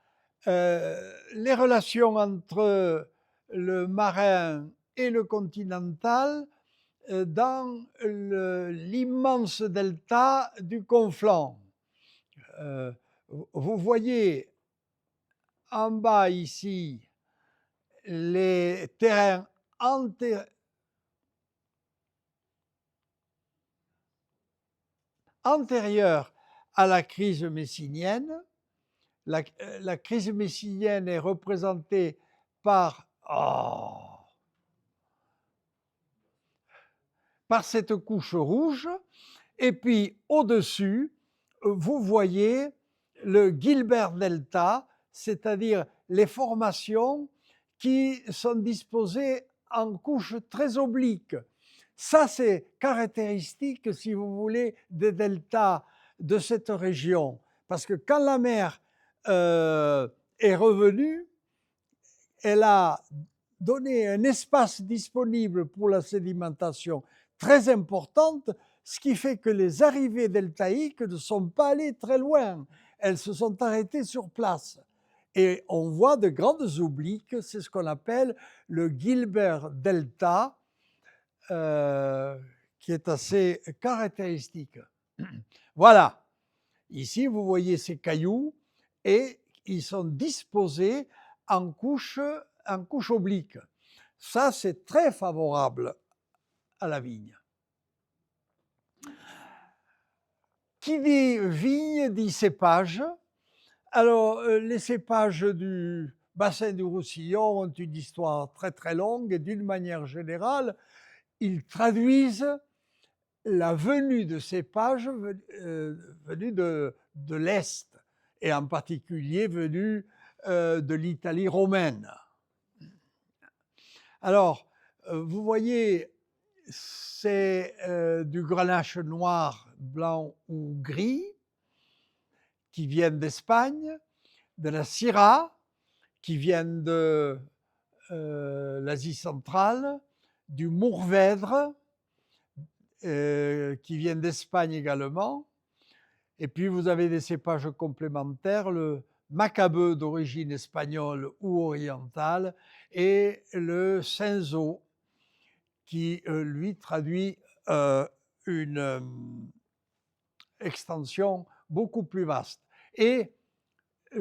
les relations entre le marin et le continental dans l'immense delta du Conflent. Vous voyez en bas ici les terrains antérieurs à la crise messinienne. La crise messinienne est représentée par cette couche rouge, et puis au-dessus, vous voyez le Gilbert Delta, c'est-à-dire les formations qui sont disposées en couches très obliques. Ça, c'est caractéristique, si vous voulez, des deltas de cette région. Parce que quand la mer est revenue, elle a donné un espace disponible pour la sédimentation très importante, ce qui fait que les arrivées deltaïques ne sont pas allées très loin. Elles se sont arrêtées sur place. Et on voit de grandes obliques, c'est ce qu'on appelle le Gilbert Delta, qui est assez caractéristique. Voilà, ici vous voyez ces cailloux et ils sont disposés en couches obliques. Ça, c'est très favorable à la vigne. Qui dit vigne dit cépage. Alors, les cépages du bassin du Roussillon ont une histoire très très longue et d'une manière générale, ils traduisent la venue de cépages venus de l'Est, et en particulier venus de l'Italie romaine. Alors, vous voyez, c'est du grenache noir, blanc ou gris, qui viennent d'Espagne, de la Syrah, qui viennent de l'Asie centrale, du Mourvèdre, qui viennent d'Espagne également. Et puis vous avez des cépages complémentaires, le Macabeu d'origine espagnole ou orientale et le Cinsault qui lui traduit une extension beaucoup plus vaste. Et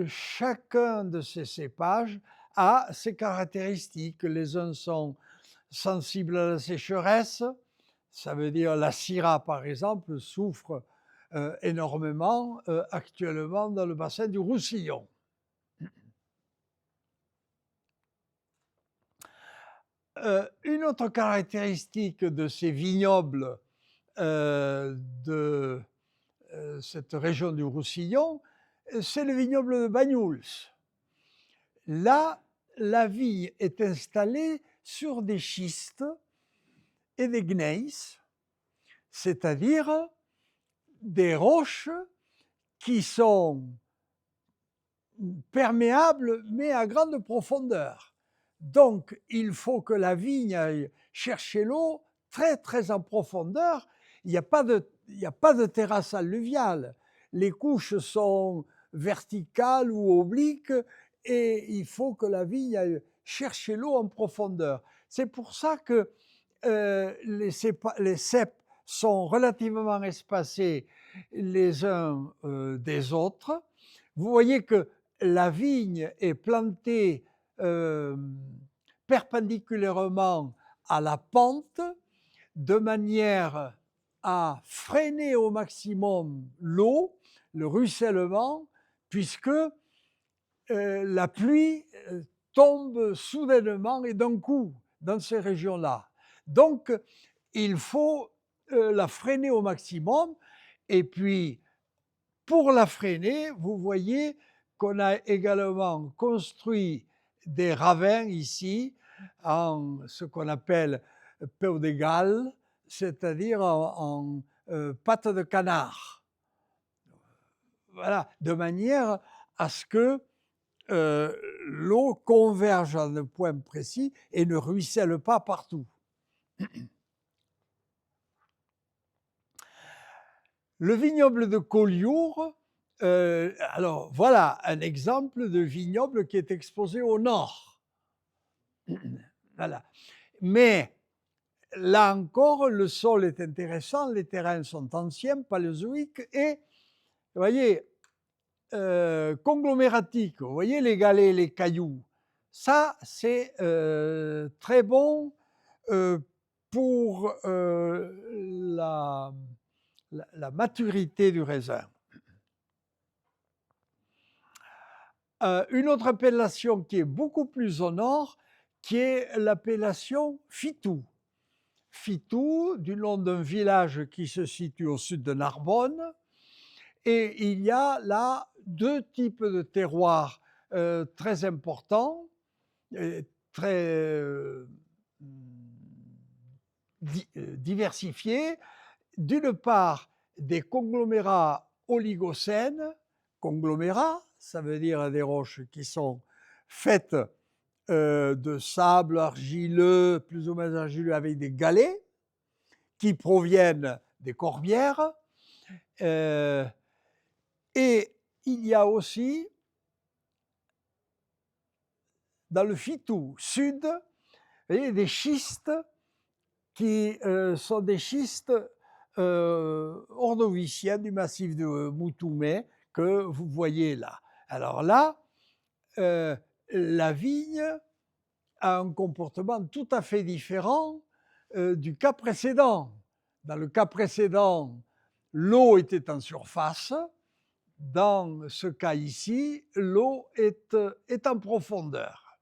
chacun de ces cépages a ses caractéristiques. Les uns sont sensibles à la sécheresse, ça veut dire la Syrah par exemple souffre énormément actuellement dans le bassin du Roussillon. Une autre caractéristique de ces vignobles de cette région du Roussillon, c'est le vignoble de Banyuls. Là, la vigne est installée sur des schistes et des gneiss, c'est-à-dire des roches qui sont perméables mais à grande profondeur. Donc, il faut que la vigne aille chercher l'eau très très en profondeur. Il n'y a pas de terrasse alluviale. Les couches sont verticales ou obliques et il faut que la vigne aille chercher l'eau en profondeur. C'est pour ça que les cèpes sont relativement espacés les uns des autres. Vous voyez que la vigne est plantée perpendiculairement à la pente de manière à freiner au maximum l'eau, le ruissellement, puisque la pluie tombe soudainement et d'un coup dans ces régions-là. Donc, il faut la freiner au maximum. Et puis, pour la freiner, vous voyez qu'on a également construit des ravins ici en ce qu'on appelle peu d'égal, c'est-à-dire en pattes de canard. Voilà, de manière à ce que l'eau converge à un point précis et ne ruisselle pas partout. Le vignoble de Collioure, alors voilà un exemple de vignoble qui est exposé au nord. Voilà. Mais là encore, le sol est intéressant, les terrains sont anciens, paléozoïques et, vous voyez, conglomératiques. Vous voyez les galets, les cailloux. Ça, c'est très bon pour la maturité du raisin. Une autre appellation qui est beaucoup plus au nord, qui est l'appellation Fitou. Fitou, du nom d'un village qui se situe au sud de Narbonne. Et il y a là deux types de terroirs très importants, très diversifiés. D'une part, des conglomérats oligocènes. Conglomérats, ça veut dire des roches qui sont faites de sable argileux, plus ou moins argileux, avec des galets qui proviennent des corbières. Et il y a aussi, dans le Fitou sud, des schistes qui sont des schistes ordoviciens du massif de Moutoumé que vous voyez là. Alors là, la vigne a un comportement tout à fait différent du cas précédent. Dans le cas précédent, l'eau était en surface. Dans ce cas ici, l'eau est en profondeur.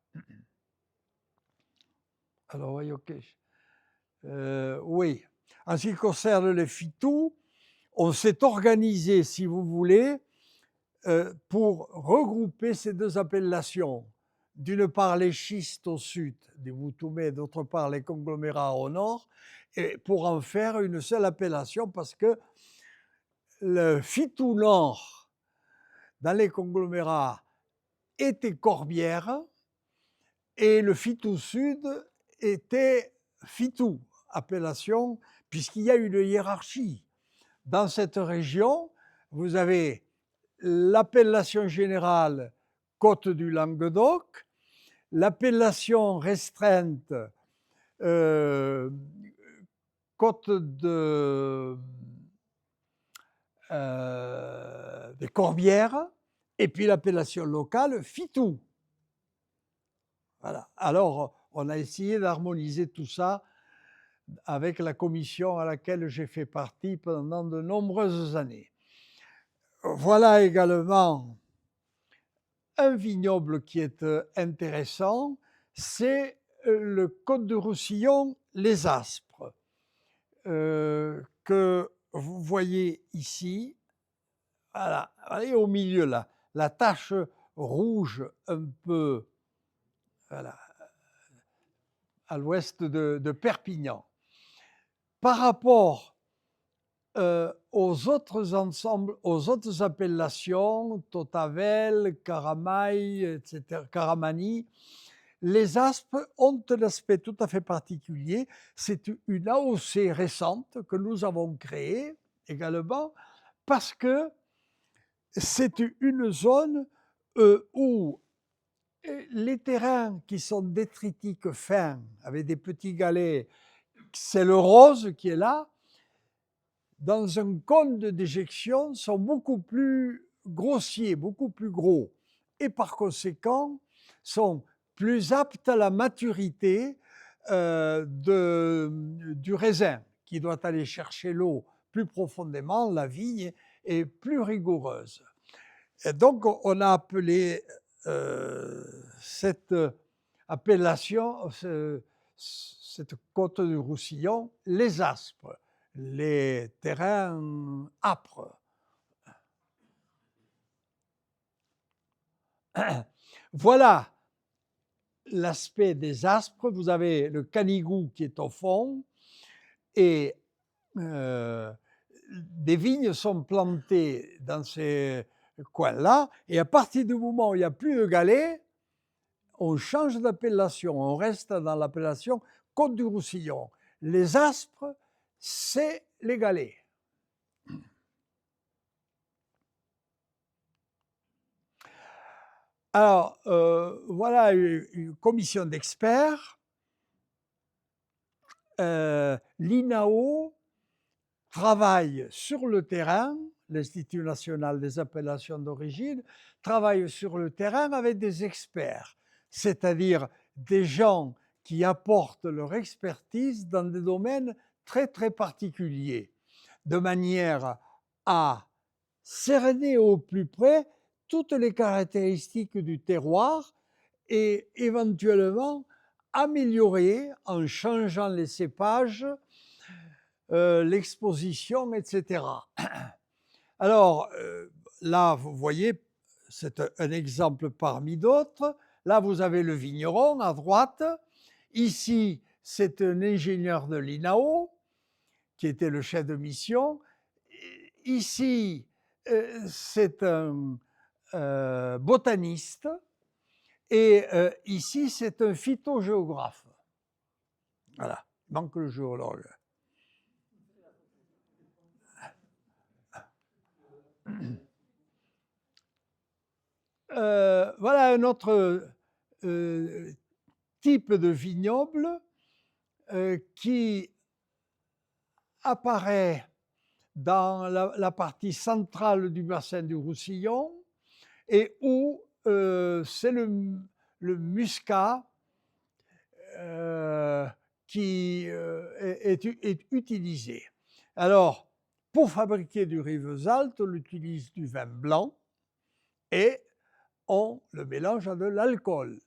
Alors, voyez, ok. Oui. En ce qui concerne les Fitou, on s'est organisé, si vous voulez, pour regrouper ces deux appellations. D'une part, les schistes au sud des Moutoumé, d'autre part, les conglomérats au nord, et pour en faire une seule appellation, parce que le Fitou nord, dans les conglomérats, était corbière, et le Fitou sud était Fitou, appellation, puisqu'il y a une hiérarchie. Dans cette région, vous avez l'appellation générale Côte du Languedoc, l'appellation restreinte Côte des Corbières, et puis l'appellation locale Fitou. Voilà. Alors, on a essayé d'harmoniser tout ça avec la commission à laquelle j'ai fait partie pendant de nombreuses années. Voilà également un vignoble qui est intéressant, c'est le Côte de Roussillon, les Aspres, que vous voyez ici. Voilà, allez au milieu là, la tache rouge un peu, voilà, à l'ouest de Perpignan. Par rapport aux autres ensembles, aux autres appellations, Totavel, Caramaille, etc., Caramani, les Aspres ont un aspect tout à fait particulier. C'est une AOC récente que nous avons créée également parce que c'est une zone où les terrains qui sont détritiques fins, avec des petits galets, c'est le rose qui est là, dans un cône de déjection, sont beaucoup plus grossiers, beaucoup plus gros, et par conséquent sont plus aptes à la maturité du raisin, qui doit aller chercher l'eau plus profondément. La vigne est plus rigoureuse. Et donc, on a appelé cette appellation, cette côte du Roussillon, les aspres, les terrains âpres. Voilà l'aspect des aspres. Vous avez le Canigou qui est au fond et des vignes sont plantées dans ces coins-là et à partir du moment où il n'y a plus de galets, on change d'appellation, on reste dans l'appellation Côte du Roussillon. Les aspres, c'est les galets. Alors, voilà une commission d'experts. L'INAO travaille sur le terrain, l'Institut national des appellations d'origine travaille sur le terrain avec des experts, c'est-à-dire des gens qui apportent leur expertise dans des domaines très très particuliers, de manière à cerner au plus près toutes les caractéristiques du terroir et éventuellement améliorer en changeant les cépages, l'exposition, etc. Alors là, vous voyez, c'est un exemple parmi d'autres. Là, vous avez le vigneron à droite. Ici, c'est un ingénieur de l'INAO qui était le chef de mission. Ici, c'est un botaniste. Et ici, c'est un phytogéographe. Voilà, il manque le géologue. Voilà un autre type de vignoble qui apparaît dans la partie centrale du bassin du Roussillon et où c'est le muscat qui est utilisé. Alors, pour fabriquer du Rivesaltes, on utilise du vin blanc et on le mélange à de l'alcool.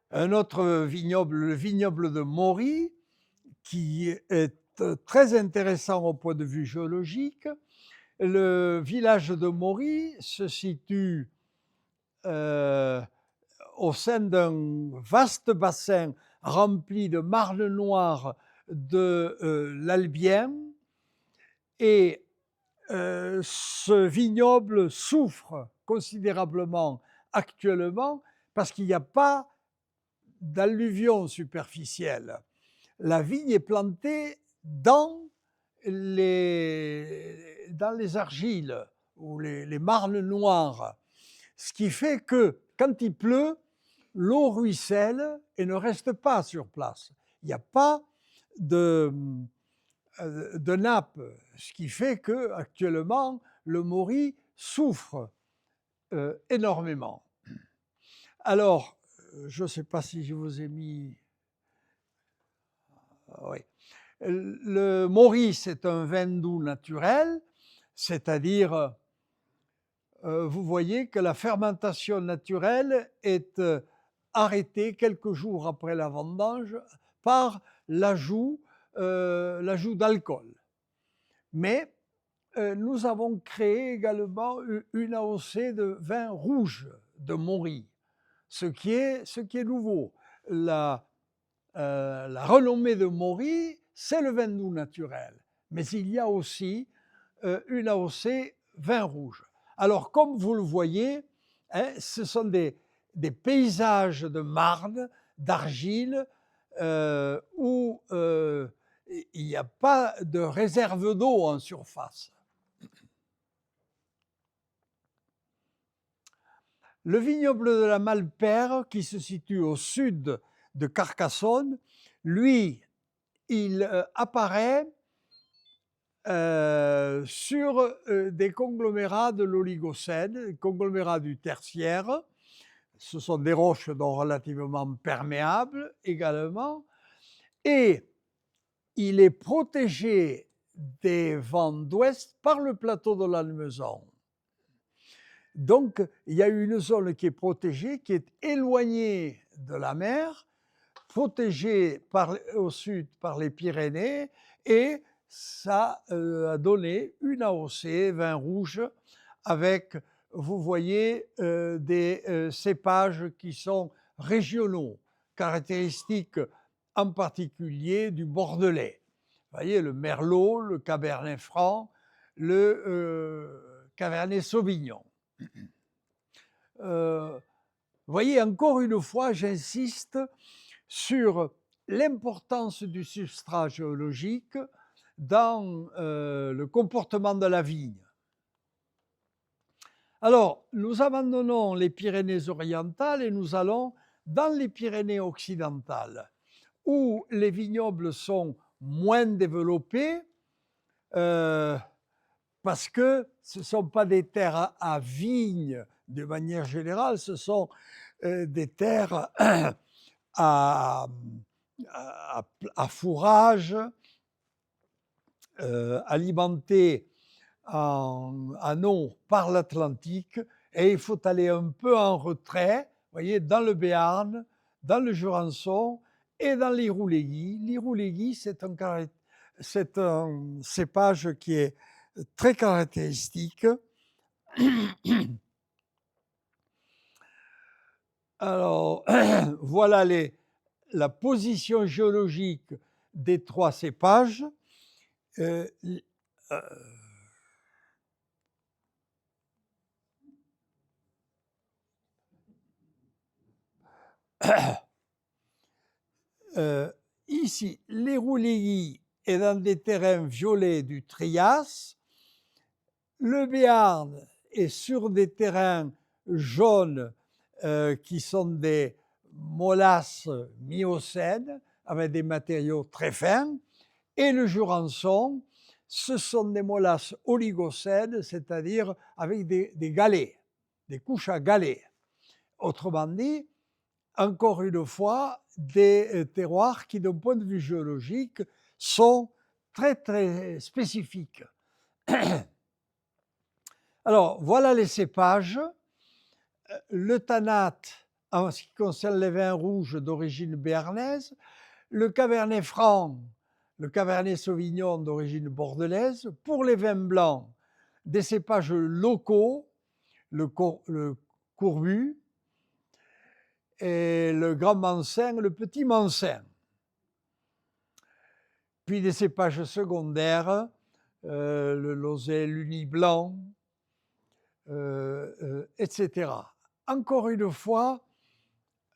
Un autre vignoble, le vignoble de Maury, qui est très intéressant au point de vue géologique. Le village de Maury se situe au sein d'un vaste bassin rempli de marnes noires de l'Albien et ce vignoble souffre considérablement actuellement parce qu'il n'y a pas d'alluvion superficielle. La vigne est plantée dans les argiles ou les marnes noires, ce qui fait que quand il pleut, l'eau ruisselle et ne reste pas sur place. Il n'y a pas de nappe, ce qui fait que actuellement le Maury souffre énormément. Alors, je ne sais pas si je vous ai mis. Oui. Le Maury, c'est un vin doux naturel, c'est-à-dire, vous voyez que la fermentation naturelle est arrêtée quelques jours après la vendange par l'ajout d'alcool. Mais nous avons créé également une AOC de vin rouge de Maury, ce qui est nouveau. La renommée de Maury, c'est le vin doux naturel, mais il y a aussi une AOC vin rouge. Alors, comme vous le voyez, hein, ce sont des paysages de marne, d'argile, où il n'y a pas de réserve d'eau en surface. Le vignoble de la Malpère, qui se situe au sud de Carcassonne, lui, il apparaît sur des conglomérats de l'Oligocène, des conglomérats du Tertiaire. Ce sont des roches donc relativement perméables également. Et il est protégé des vents d'ouest par le plateau de l'Almezan. Donc, il y a une zone qui est protégée, qui est éloignée de la mer, protégée au sud par les Pyrénées, et ça a donné une AOC, vin rouge, avec, vous voyez, des cépages qui sont régionaux, caractéristiques en particulier du Bordelais. Vous voyez, le Merlot, le Cabernet Franc, le Cabernet Sauvignon. Vous voyez, encore une fois, j'insiste sur l'importance du substrat géologique dans le comportement de la vigne. Alors, nous abandonnons les Pyrénées orientales et nous allons dans les Pyrénées occidentales, où les vignobles sont moins développés, parce que ce ne sont pas des terres à vignes de manière générale, ce sont des terres à fourrage, alimentées en eau par l'Atlantique, et il faut aller un peu en retrait, vous voyez, dans le Béarn, dans le Jurançon et dans l'Irouléguy. L'Irouléguy, c'est un cépage qui est très caractéristique. Alors, voilà la position géologique des trois cépages. Ici, l'Irouléguy est dans des terrains violets du Trias. Le Béarn est sur des terrains jaunes qui sont des molasses miocènes avec des matériaux très fins. Et le Jurançon, ce sont des molasses oligocènes, c'est-à-dire avec des galets, des couches à galets. Autrement dit, encore une fois, des terroirs qui, d'un point de vue géologique, sont très, très spécifiques. Alors, voilà les cépages. Le tanat, en ce qui concerne les vins rouges d'origine béarnaise, le cabernet franc, le cabernet sauvignon d'origine bordelaise. Pour les vins blancs, des cépages locaux, le courbu, et le grand mansin, le petit mansin. Puis des cépages secondaires, le lozay, l'uni blanc, etc. Encore une fois,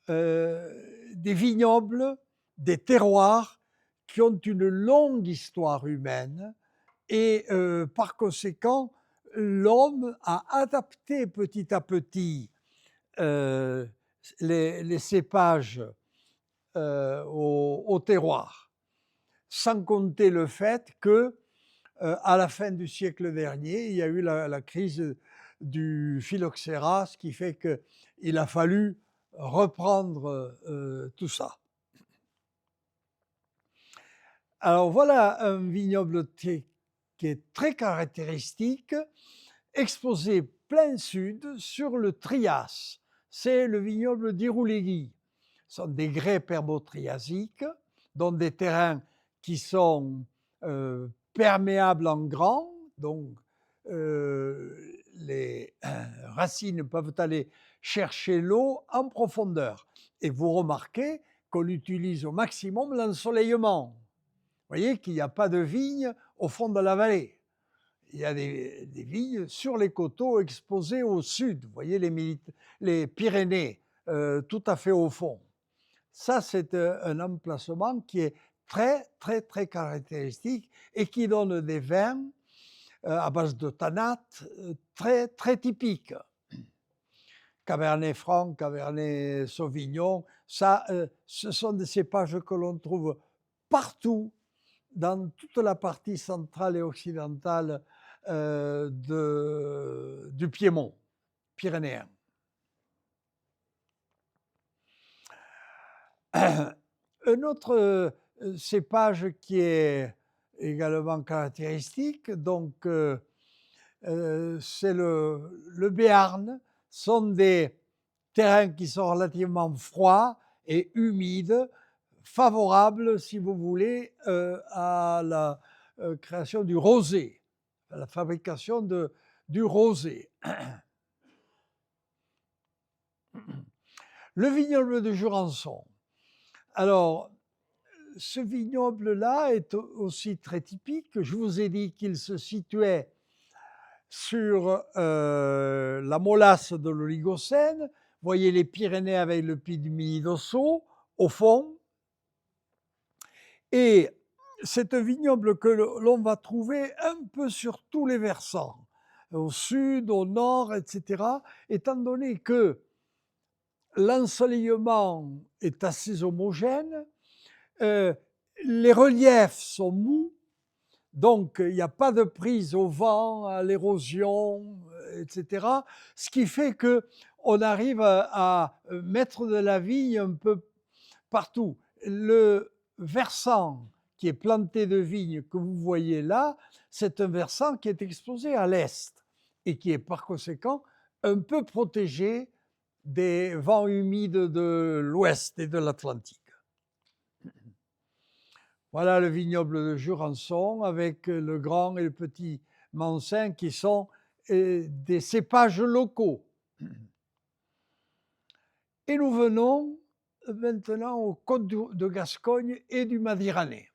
des vignobles, des terroirs qui ont une longue histoire humaine et par conséquent, l'homme a adapté petit à petit les cépages au terroir, sans compter le fait que à la fin du siècle dernier, il y a eu la crise du phylloxéra, ce qui fait qu'il a fallu reprendre tout ça. Alors voilà un vignoble qui est très caractéristique, exposé plein sud sur le Trias. C'est le vignoble d'Irouléguy. Ce sont des grès permo-triasiques, dont des terrains qui sont perméables en grand, donc les racines peuvent aller chercher l'eau en profondeur. Et vous remarquez qu'on utilise au maximum l'ensoleillement. Vous voyez qu'il n'y a pas de vignes au fond de la vallée. Il y a des vignes sur les coteaux exposés au sud. Vous voyez les Pyrénées tout à fait au fond. Ça, c'est un emplacement qui est très, très, très caractéristique et qui donne des vins à base de tanat très, très typiques. Cabernet Franc, Cabernet Sauvignon, ça, ce sont des cépages que l'on trouve partout dans toute la partie centrale et occidentale du Piémont pyrénéen. Un autre cépage qui est également caractéristique. Donc, c'est le Béarn, sont des terrains qui sont relativement froids et humides, favorables, si vous voulez, à la création du rosé, à la fabrication du rosé. Le vignoble de Jurançon. Alors, ce vignoble-là est aussi très typique. Je vous ai dit qu'il se situait sur la molasse de l'Oligocène. Vous voyez les Pyrénées avec le pic du Mini-Dosso au fond. Et c'est un vignoble que l'on va trouver un peu sur tous les versants, au sud, au nord, etc., étant donné que l'ensoleillement est assez homogène, les reliefs sont mous, donc il n'y a pas de prise au vent, à l'érosion, etc. Ce qui fait qu'on arrive à mettre de la vigne un peu partout. Le versant qui est planté de vignes que vous voyez là, c'est un versant qui est exposé à l'est et qui est par conséquent un peu protégé des vents humides de l'ouest et de l'Atlantique. Voilà le vignoble de Jurançon avec le grand et le petit Mansin qui sont des cépages locaux. Et nous venons maintenant aux côtes de Gascogne et du Madiranais.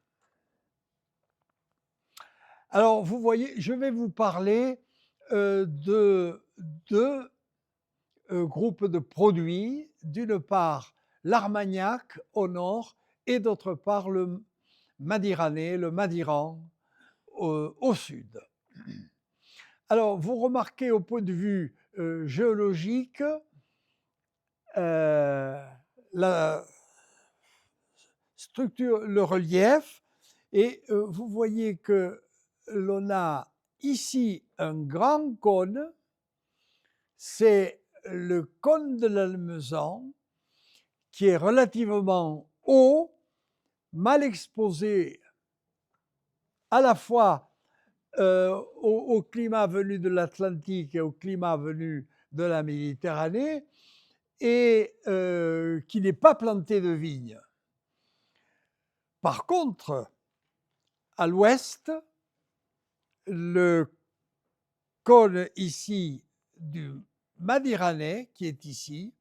Alors, vous voyez, je vais vous parler de deux groupes de produits. D'une part, l'Armagnac au nord et d'autre part le Madiranais, le Madiran au sud. Alors, vous remarquez au point de vue géologique la structure, le relief, et vous voyez que l'on a ici un grand cône, c'est le cône de l'Almezan, qui est relativement haut, mal exposé à la fois au climat venu de l'Atlantique et au climat venu de la Méditerranée, et qui n'est pas planté de vignes. Par contre, à l'ouest, le cône ici du Madiranais, qui est ici,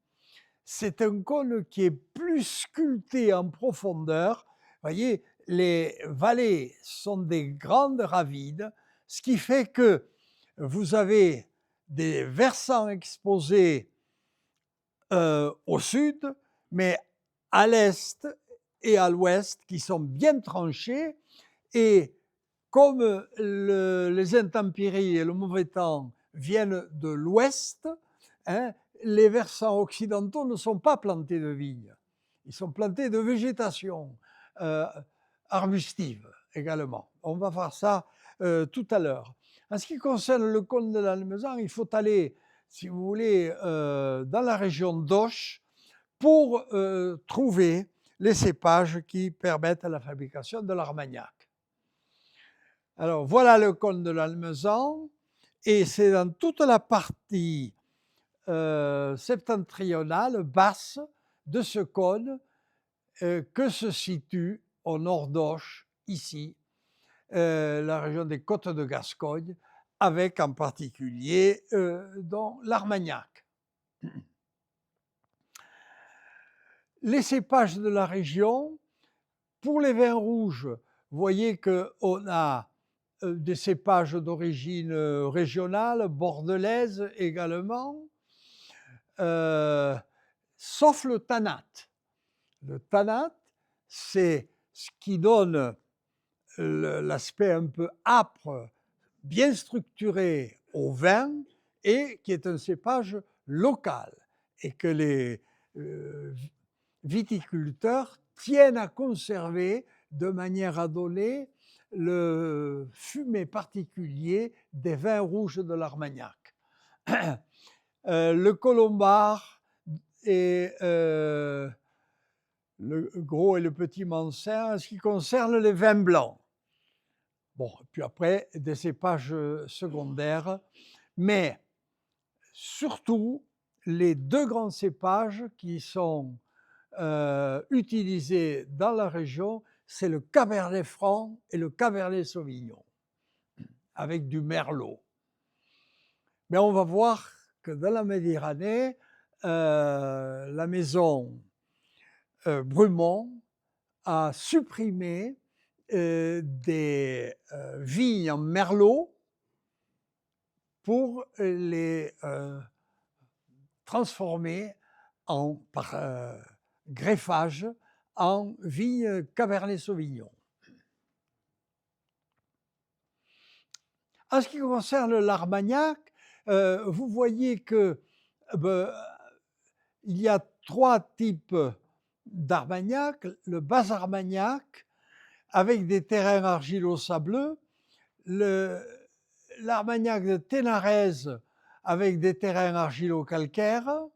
c'est un cône qui est plus sculpté en profondeur. Vous voyez, les vallées sont des grandes ravines, ce qui fait que vous avez des versants exposés au sud, mais à l'est et à l'ouest qui sont bien tranchés. Et comme les intempéries et le mauvais temps viennent de l'ouest, hein, les versants occidentaux ne sont pas plantés de vignes. Ils sont plantés de végétation arbustive également. On va voir ça tout à l'heure. En ce qui concerne le cône de l'Almezan, il faut aller, si vous voulez, dans la région d'Auch pour trouver les cépages qui permettent la fabrication de l'Armagnac. Alors voilà le cône de l'Almezan, et c'est dans toute la partie septentrionale, basse de ce cône que se situe au nord d'Auch, ici, la région des côtes de Gascogne, avec en particulier dans l'Armagnac. Les cépages de la région, pour les vins rouges, vous voyez qu'on a des cépages d'origine régionale, bordelaise également, sauf le Tannat. Le Tannat, c'est ce qui donne l'aspect un peu âpre, bien structuré au vin, et qui est un cépage local, et que les viticulteurs tiennent à conserver de manière à donner le fumet particulier des vins rouges de l'Armagnac. Le Colombard et le gros et le petit Mansin en ce qui concerne les vins blancs. Bon, puis après, des cépages secondaires, mais surtout les deux grands cépages qui sont utilisés dans la région, c'est le Cabernet Franc et le Cabernet Sauvignon, avec du Merlot. Mais on va voir que dans la Méditerranée, la maison Brumont a supprimé des vignes en Merlot pour les transformer par greffage en vignes Cabernet Sauvignon. En ce qui concerne l'Armagnac, vous voyez que il y a trois types d'Armagnac. Le bas Armagnac, avec des terrains argilo-sableux, l'Armagnac de Ténarèze, avec des terrains argilo-calcaires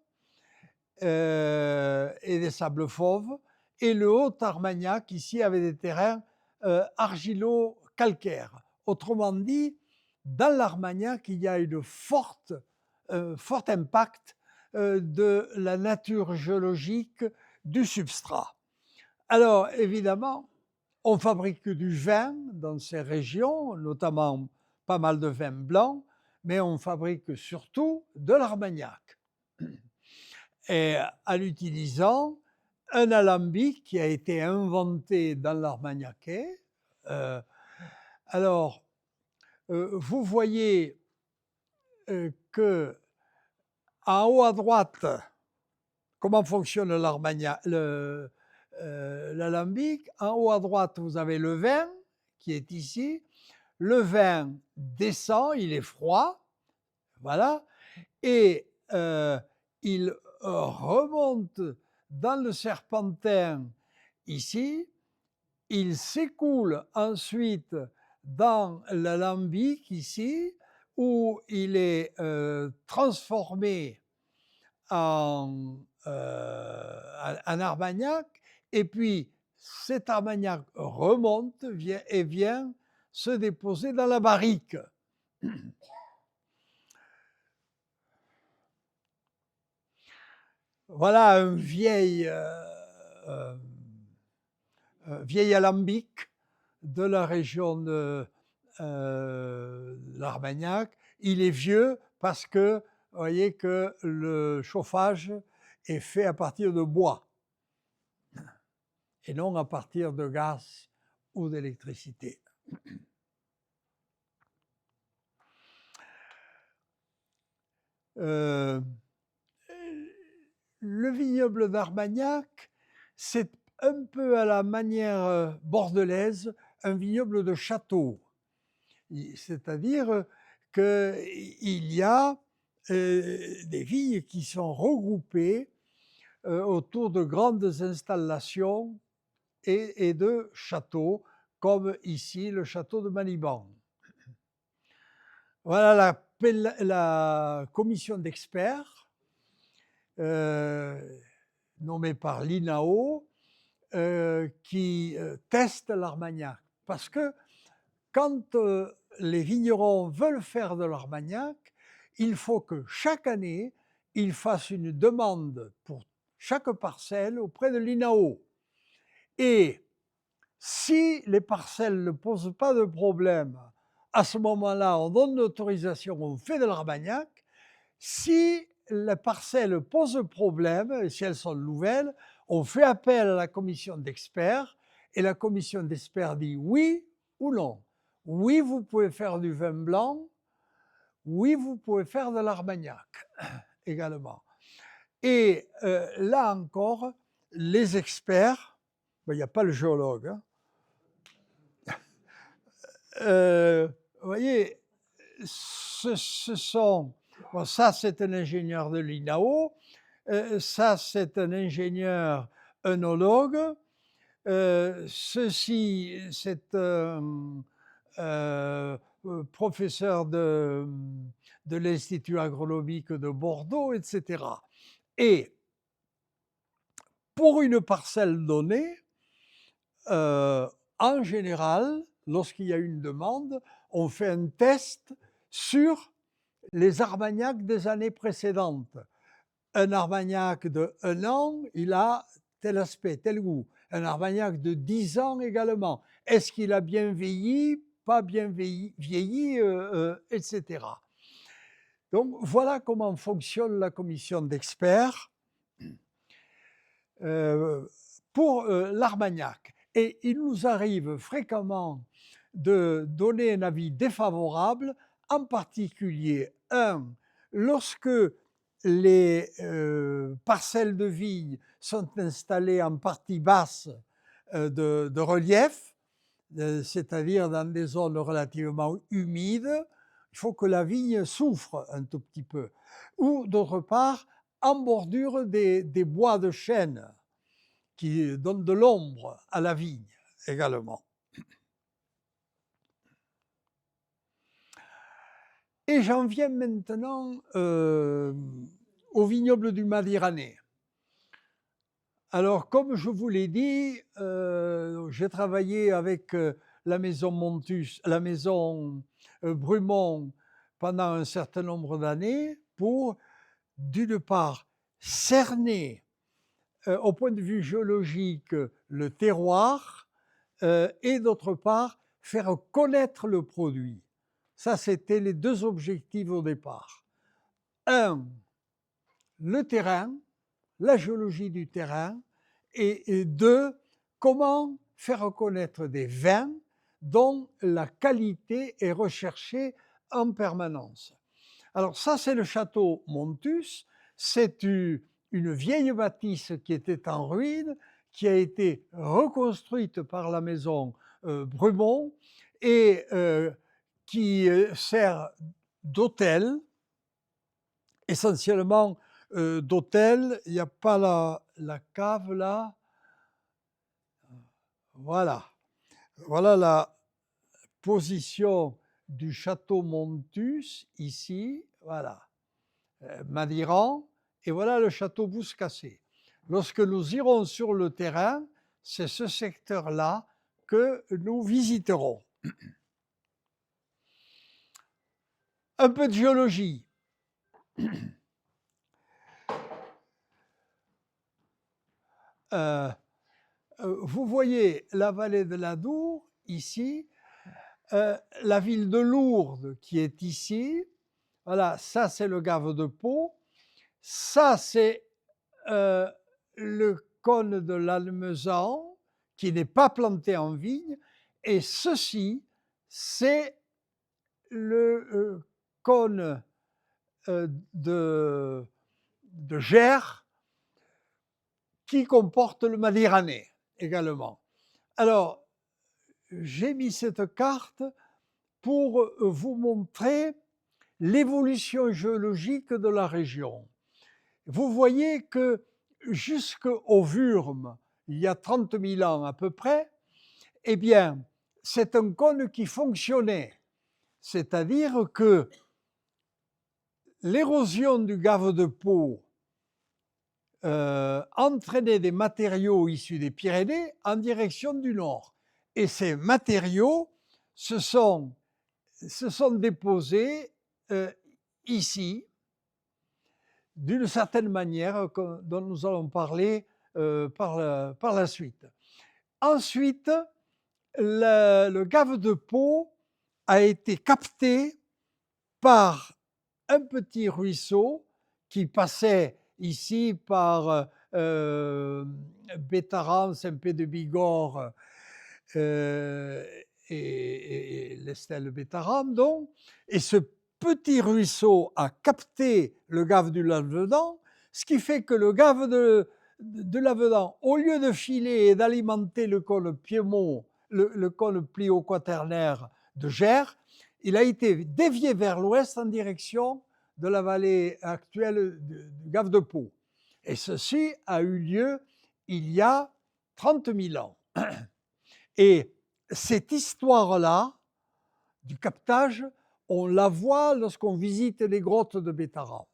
et des sables fauves, et le haut Armagnac, ici, avec des terrains argilo-calcaires. Autrement dit, dans l'Armagnac, il y a un fort impact de la nature géologique du substrat. Alors, évidemment, on fabrique du vin dans ces régions, notamment pas mal de vin blanc, mais on fabrique surtout de l'Armagnac. Et en utilisant un alambic qui a été inventé dans l'Armagnacais. Alors, vous voyez que en haut à droite, comment fonctionne l'alambic. En haut à droite, vous avez le vin qui est ici. Le vin descend, il est froid, voilà, et il remonte dans le serpentin ici. Il s'écoule ensuite dans l'alambic ici, où il est transformé en Armagnac, et puis cet Armagnac remonte et vient se déposer dans la barrique. Voilà un vieil alambic de la région de l'Armagnac. Il est vieux parce que vous voyez que le chauffage est fait à partir de bois et non à partir de gaz ou d'électricité. Le vignoble d'Armagnac, c'est un peu à la manière bordelaise, un vignoble de château. C'est-à-dire qu'il y a des vignes qui sont regroupées autour de grandes installations et de châteaux, comme ici le château de Maliban. Voilà la commission d'experts nommée par l'INAO qui teste l'Armagnac. Parce que quand les vignerons veulent faire de l'Armagnac, il faut que chaque année, ils fassent une demande pour chaque parcelle auprès de l'INAO. Et si les parcelles ne posent pas de problème, à ce moment-là, on donne l'autorisation, on fait de l'Armagnac. Si les parcelles posent problème, et si elles sont nouvelles, on fait appel à la commission d'experts, et la commission d'experts dit oui ou non. Oui, vous pouvez faire du vin blanc. Oui, vous pouvez faire de l'Armagnac également. Et là encore, les experts, il n'y a pas le géologue, hein. Vous voyez, ce sont... Bon, ça, c'est un ingénieur de l'INAO. Ça, c'est un ingénieur œnologue. Ceci, c'est un professeur de l'Institut agronomique de Bordeaux, etc. Et pour une parcelle donnée, en général, lorsqu'il y a une demande, on fait un test sur les armagnacs des années précédentes. Un armagnac de 1 an, il a tel aspect, tel goût. Un armagnac de 10 ans également. Est-ce qu'il a bien vieilli, pas bien vieilli, etc. Donc voilà comment fonctionne la commission d'experts pour l'Armagnac. Et il nous arrive fréquemment de donner un avis défavorable, en particulier, lorsque les parcelles de vignes sont installées en partie basse de relief, c'est-à-dire dans des zones relativement humides, il faut que la vigne souffre un tout petit peu. Ou d'autre part, en bordure des bois de chêne qui donnent de l'ombre à la vigne également. Et j'en viens maintenant au vignoble du Madiranais. Alors, comme je vous l'ai dit, j'ai travaillé avec la maison Montus, la maison Brumont pendant un certain nombre d'années pour, d'une part, cerner au point de vue géologique le terroir et d'autre part, faire connaître le produit. Ça, c'était les 2 objectifs au départ. 1, le terrain, la géologie du terrain, et 2, comment faire connaître des vins dont la qualité est recherchée en permanence. Alors ça, c'est le château Montus, c'est une vieille bâtisse qui était en ruine, qui a été reconstruite par la maison Brumont et qui sert d'hôtel, essentiellement d'hôtel. Il n'y a pas la cave là. Voilà. Voilà la position du château Montus, ici, voilà. Madiran, et voilà le château Bouscassé. Lorsque nous irons sur le terrain, c'est ce secteur-là que nous visiterons. Un peu de géologie. Vous voyez la vallée de l'Adour, ici, la ville de Lourdes qui est ici. Voilà, ça c'est le Gave de Pau. Ça c'est le cône de l'Almezan qui n'est pas planté en vigne. Et ceci, c'est le cône de Gers qui comporte le Madiranais également. Alors, j'ai mis cette carte pour vous montrer l'évolution géologique de la région. Vous voyez que jusqu'au Wurm, il y a 30 000 ans à peu près, eh bien, c'est un cône qui fonctionnait. C'est-à-dire que l'érosion du Gave de Pau entraînait des matériaux issus des Pyrénées en direction du nord. Et ces matériaux se sont déposés ici, d'une certaine manière dont nous allons parler par la suite. Ensuite, le Gave de Pau a été capté par un petit ruisseau qui passait ici par Bétharran, Saint-Pé-de-Bigorre et l'Estelle-Bétharran, donc. Et ce petit ruisseau a capté le Gave du Lavedan, ce qui fait que le Gave de Lavedan, au lieu de filer et d'alimenter le cône Piémont, le cône plio-quaternaire de Gers, il a été dévié vers l'ouest en direction de la vallée actuelle du Gave de Pau. Et ceci a eu lieu il y a 30 000 ans. Et cette histoire-là, du captage, on la voit lorsqu'on visite les grottes de Bétharran.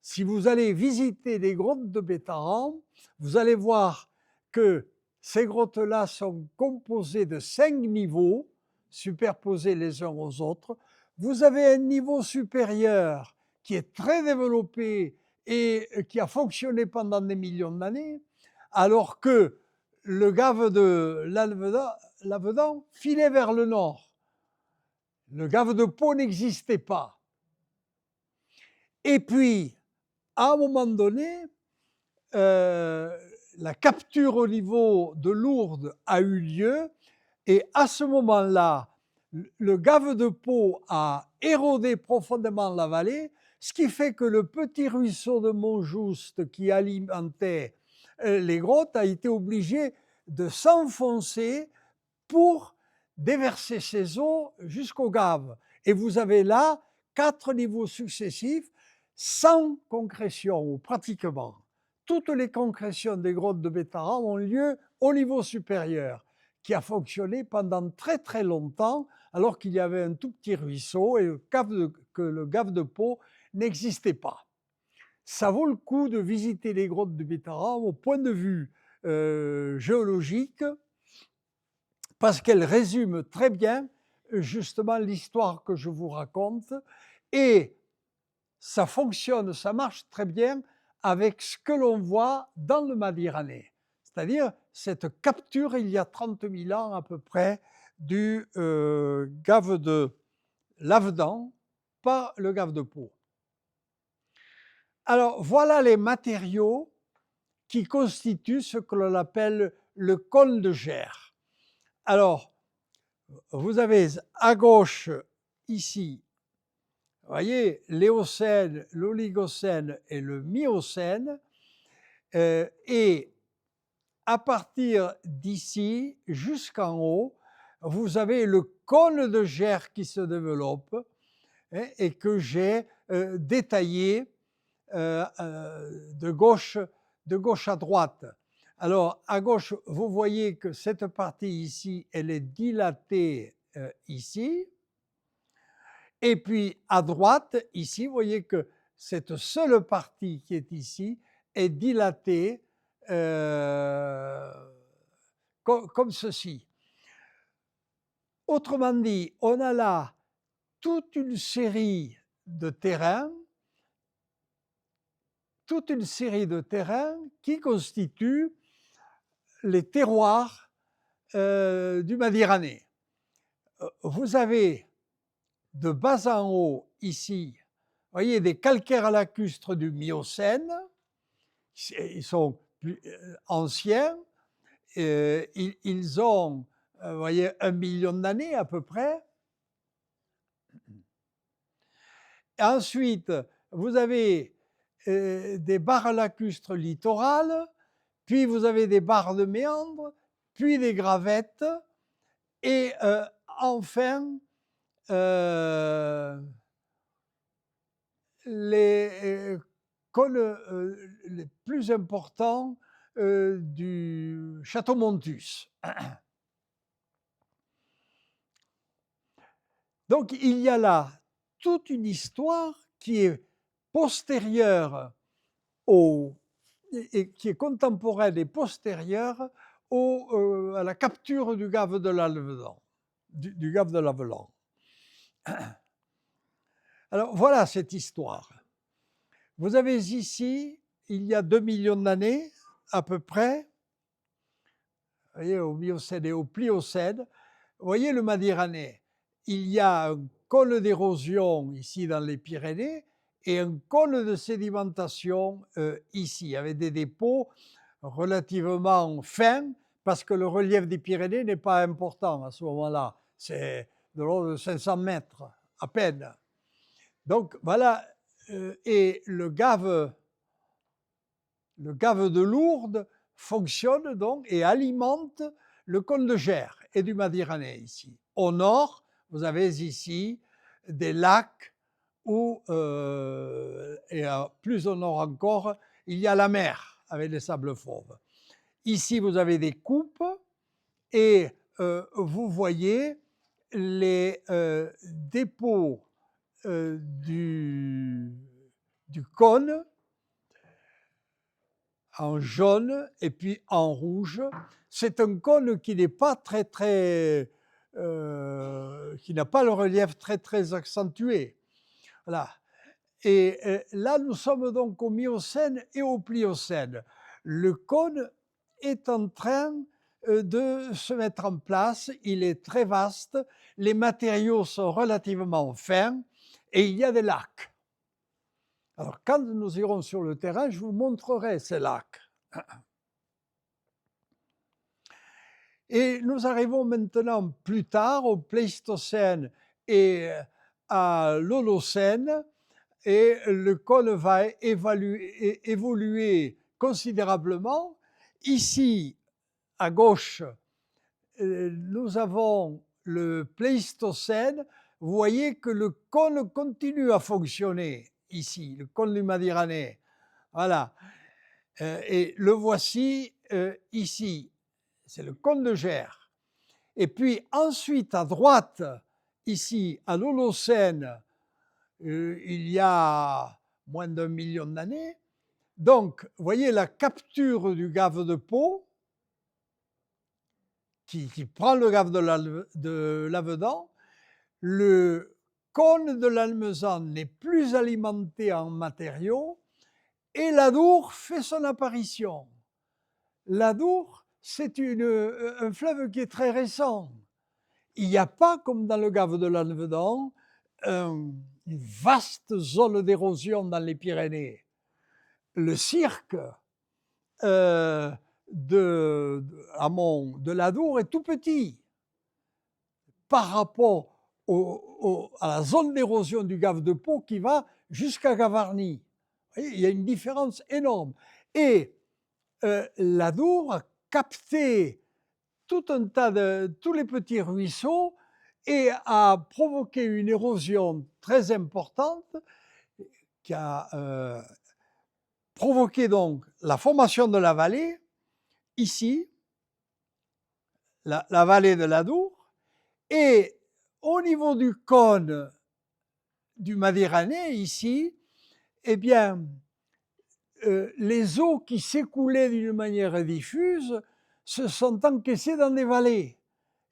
Si vous allez visiter les grottes de Bétharran, vous allez voir que Ces grottes-là sont composées de 5 niveaux, superposés les uns aux autres. Vous avez un niveau supérieur qui est très développé et qui a fonctionné pendant des millions d'années, alors que le gave de l'Avedan filait vers le nord. Le gave de Pau n'existait pas. Et puis, à un moment donné, la capture au niveau de Lourdes a eu lieu et à ce moment-là, le gave de Pau a érodé profondément la vallée, ce qui fait que le petit ruisseau de Montjouste qui alimentait les grottes a été obligé de s'enfoncer pour déverser ses eaux jusqu'au gave. Et vous avez là 4 niveaux successifs sans concrétion, ou pratiquement. Toutes les concrétions des grottes de Bétharram ont lieu au niveau supérieur, qui a fonctionné pendant très très longtemps, alors qu'il y avait un tout petit ruisseau et que le gave de Pau n'existait pas. Ça vaut le coup de visiter les grottes de Bétharram au point de vue géologique, parce qu'elles résument très bien justement l'histoire que je vous raconte, et ça fonctionne, ça marche très bien avec ce que l'on voit dans le Madiranais, c'est-à-dire cette capture il y a 30 000 ans à peu près du gave de l'Avedan par le gave de Pau. Alors voilà les matériaux qui constituent ce que l'on appelle le cône de Gers. Alors, vous avez à gauche ici, vous voyez, l'Éocène, l'Oligocène et le Miocène, et à partir d'ici jusqu'en haut, vous avez le cône de Gers qui se développe et que j'ai détaillé de gauche à droite. Alors, à gauche, vous voyez que cette partie ici, elle est dilatée ici. Et puis, à droite, ici, vous voyez que cette seule partie qui est ici est dilatée comme ceci. Autrement dit, on a là toute une série de terrains qui constituent les terroirs du Madiranais. Vous avez de bas en haut ici, vous voyez, des calcaires lacustres du Miocène, ils sont plus anciens, ils ont, vous voyez, 1 million d'années à peu près. Et ensuite, vous avez des barres lacustres littorales, puis vous avez des barres de méandres, puis des gravettes, et enfin, les cônes les plus importants du château Montus. Donc il y a là toute une histoire qui est postérieure et qui est contemporaine et postérieure à la capture du gave de l'Avedan, du gave de l'Avedan. Alors voilà cette histoire. Vous avez ici, il y a 2 millions d'années à peu près, vous voyez, au Miocène et au Pliocène, vous voyez le Madiranais, il y a un cône d'érosion ici dans les Pyrénées et un cône de sédimentation ici, avec des dépôts relativement fins, parce que le relief des Pyrénées n'est pas important à ce moment-là, c'est de l'ordre de 500 mètres à peine. Donc voilà, et le gave de Lourdes fonctionne donc et alimente le cône de Gers et du Madiranais ici. Au nord, vous avez ici des lacs où, et plus au nord encore, il y a la mer avec les sables fauves. Ici, vous avez des coupes et vous voyez les dépôts du cône en jaune et puis en rouge. c'est un cône qui n'est pas qui n'a pas le relief très accentué. Voilà. Et là, nous sommes donc au Miocène et au Pliocène. Le cône est en train de se mettre en place, il est très vaste, les matériaux sont relativement fins et il y a des lacs. Alors, quand nous irons sur le terrain, je vous montrerai ces lacs. Et nous arrivons maintenant plus tard au Pléistocène et à l'Holocène, et le cône va évoluer considérablement. Ici, à gauche, nous avons le Pléistocène. Vous voyez que le cône continue à fonctionner ici, le cône du Madiranais. Voilà. Et le voici ici. C'est le cône de Gers. Et puis ensuite, à droite, ici, à l'Holocène, il y a moins d'1 million d'années. Donc, vous voyez la capture du gave de Pau qui prend le gave de Lavedan. Le cône de l'Almezan n'est plus alimenté en matériaux et l'Adour fait son apparition. L'Adour, c'est un fleuve qui est très récent. Il n'y a pas, comme dans le gave de l'Alvedan, une vaste zone d'érosion dans les Pyrénées. Le cirque de l'Adour est tout petit par rapport à la zone d'érosion du gave de Pau qui va jusqu'à Gavarnie. Il y a une différence énorme. Et l'Adour a capté tous les petits ruisseaux et a provoqué une érosion très importante qui a provoqué donc la formation de la vallée, ici, la vallée de l'Adour, et au niveau du cône du Madiranais, ici, eh bien, les eaux qui s'écoulaient d'une manière diffuse se sont encaissées dans des vallées.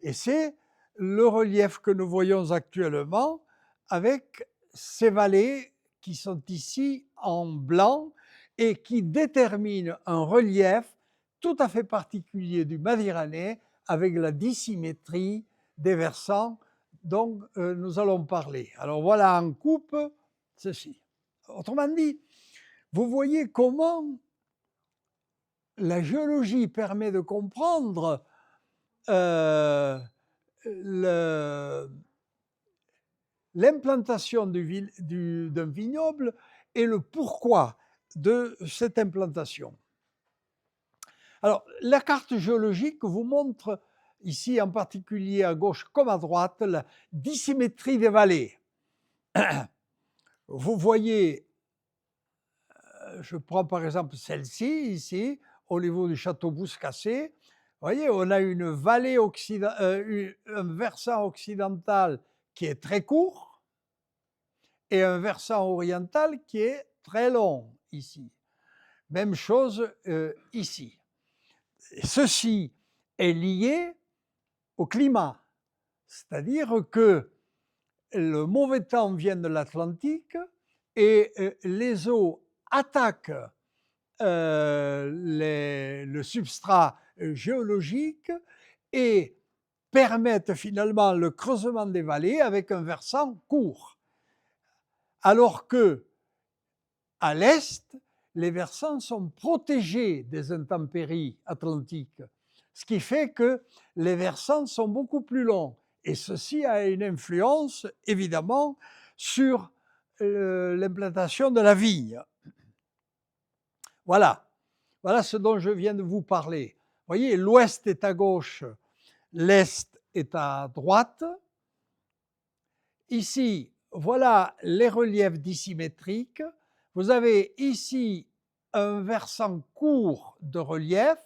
Et c'est le relief que nous voyons actuellement avec ces vallées qui sont ici en blanc et qui déterminent un relief tout à fait particulier du Madiranais avec la dissymétrie des versants dont nous allons parler. Alors voilà en coupe ceci. Autrement dit, vous voyez comment la géologie permet de comprendre l'implantation d'un vignoble et le pourquoi de cette implantation. Alors, la carte géologique vous montre ici en particulier à gauche comme à droite la dissymétrie des vallées. Vous voyez, je prends par exemple celle-ci, ici, au niveau du château Bouscassé. Vous voyez, on a une vallée un versant occidental qui est très court et un versant oriental qui est très long ici. Même chose ici. Ceci est lié au climat, c'est-à-dire que le mauvais temps vient de l'Atlantique et les eaux attaquent le substrat géologique et permettent finalement le creusement des vallées avec un versant court. Alors que à l'est, les versants sont protégés des intempéries atlantiques, ce qui fait que les versants sont beaucoup plus longs. Et ceci a une influence, évidemment, sur l'implantation de la vigne. Voilà ce dont je viens de vous parler. Vous voyez, l'ouest est à gauche, l'est est à droite. Ici, voilà les reliefs dissymétriques. Vous avez ici un versant court de relief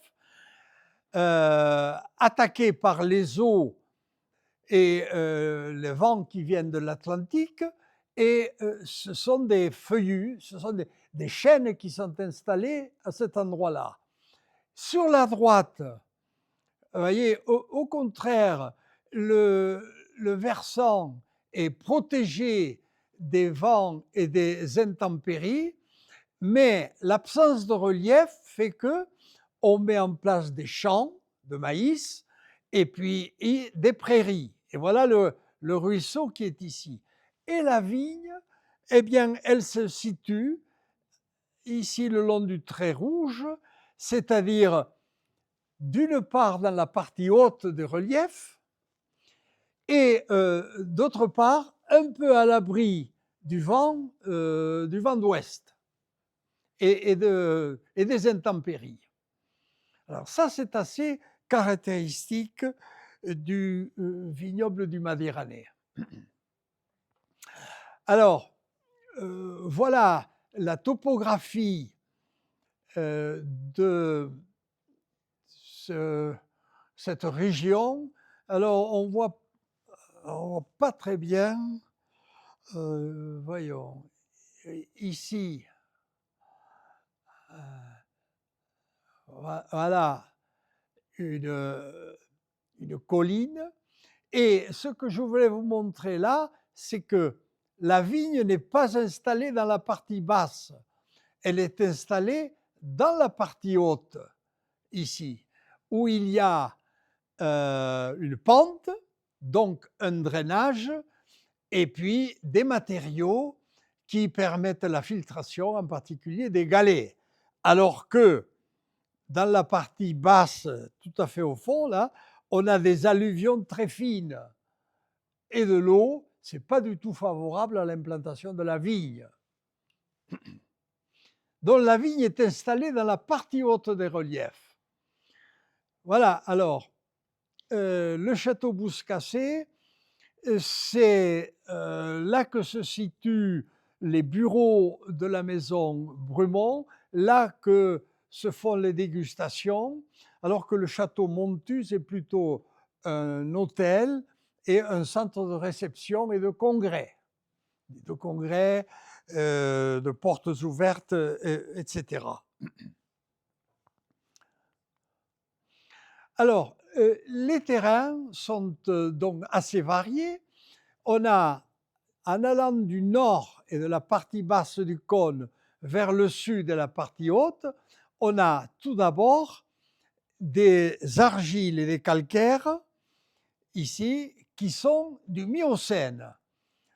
attaqué par les eaux et les vents qui viennent de l'Atlantique, et ce sont des feuillus, ce sont des chênes qui sont installés à cet endroit-là. Sur la droite, Vous voyez, au contraire, le versant est protégé des vents et des intempéries, mais l'absence de relief fait que on met en place des champs de maïs et puis des prairies. Et voilà le ruisseau qui est ici. Et la vigne, eh bien, elle se situe ici le long du trait rouge, c'est-à-dire d'une part dans la partie haute des reliefs et d'autre part un peu à l'abri du vent d'ouest et des intempéries. Alors ça, c'est assez caractéristique du vignoble du Madeiranais. Alors, voilà la topographie de cette région. Alors, on voit pas très bien. Voyons, ici, voilà une colline. Et ce que je voulais vous montrer là, c'est que la vigne n'est pas installée dans la partie basse, elle est installée dans la partie haute, ici, où il y a une pente, donc un drainage, et puis des matériaux qui permettent la filtration, en particulier des galets. Alors que dans la partie basse, tout à fait au fond, là, on a des alluvions très fines et de l'eau, ce n'est pas du tout favorable à l'implantation de la vigne. Donc la vigne est installée dans la partie haute des reliefs. Voilà, alors, le château Bouscassé, c'est là que se situent les bureaux de la maison Brumont, là que se font les dégustations, alors que le château Montus est plutôt un hôtel et un centre de réception et de congrès, de portes ouvertes, etc. Alors, les terrains sont donc assez variés. On a, en allant du nord et de la partie basse du cône vers le sud et la partie haute, on a tout d'abord des argiles et des calcaires, ici, qui sont du Miocène.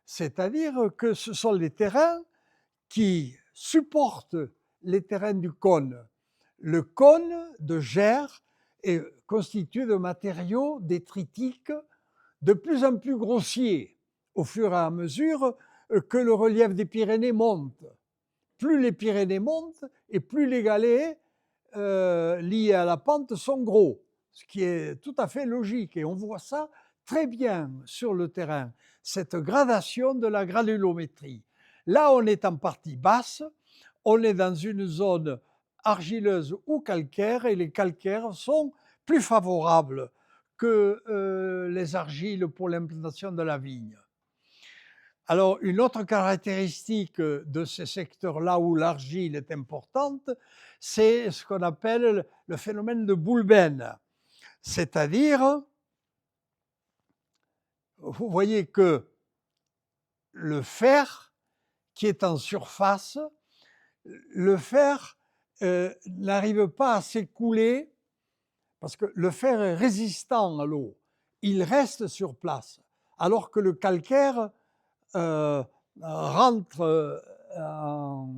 C'est-à-dire que ce sont les terrains qui supportent les terrains du cône. Le cône de Gers est constitué de matériaux détritiques de plus en plus grossiers au fur et à mesure que le relief des Pyrénées monte. Plus les Pyrénées montent et plus les galets liés à la pente sont gros, ce qui est tout à fait logique. Et on voit ça très bien sur le terrain, cette gradation de la granulométrie. Là, on est en partie basse, on est dans une zone argileuse ou calcaire, et les calcaires sont plus favorables que les argiles pour l'implantation de la vigne. Alors, une autre caractéristique de ces secteurs-là où l'argile est importante, c'est ce qu'on appelle le phénomène de Boulben. C'est-à-dire, vous voyez que le fer qui est en surface, le fer n'arrive pas à s'écouler parce que le fer est résistant à l'eau. Il reste sur place. Alors que le calcaire rentre en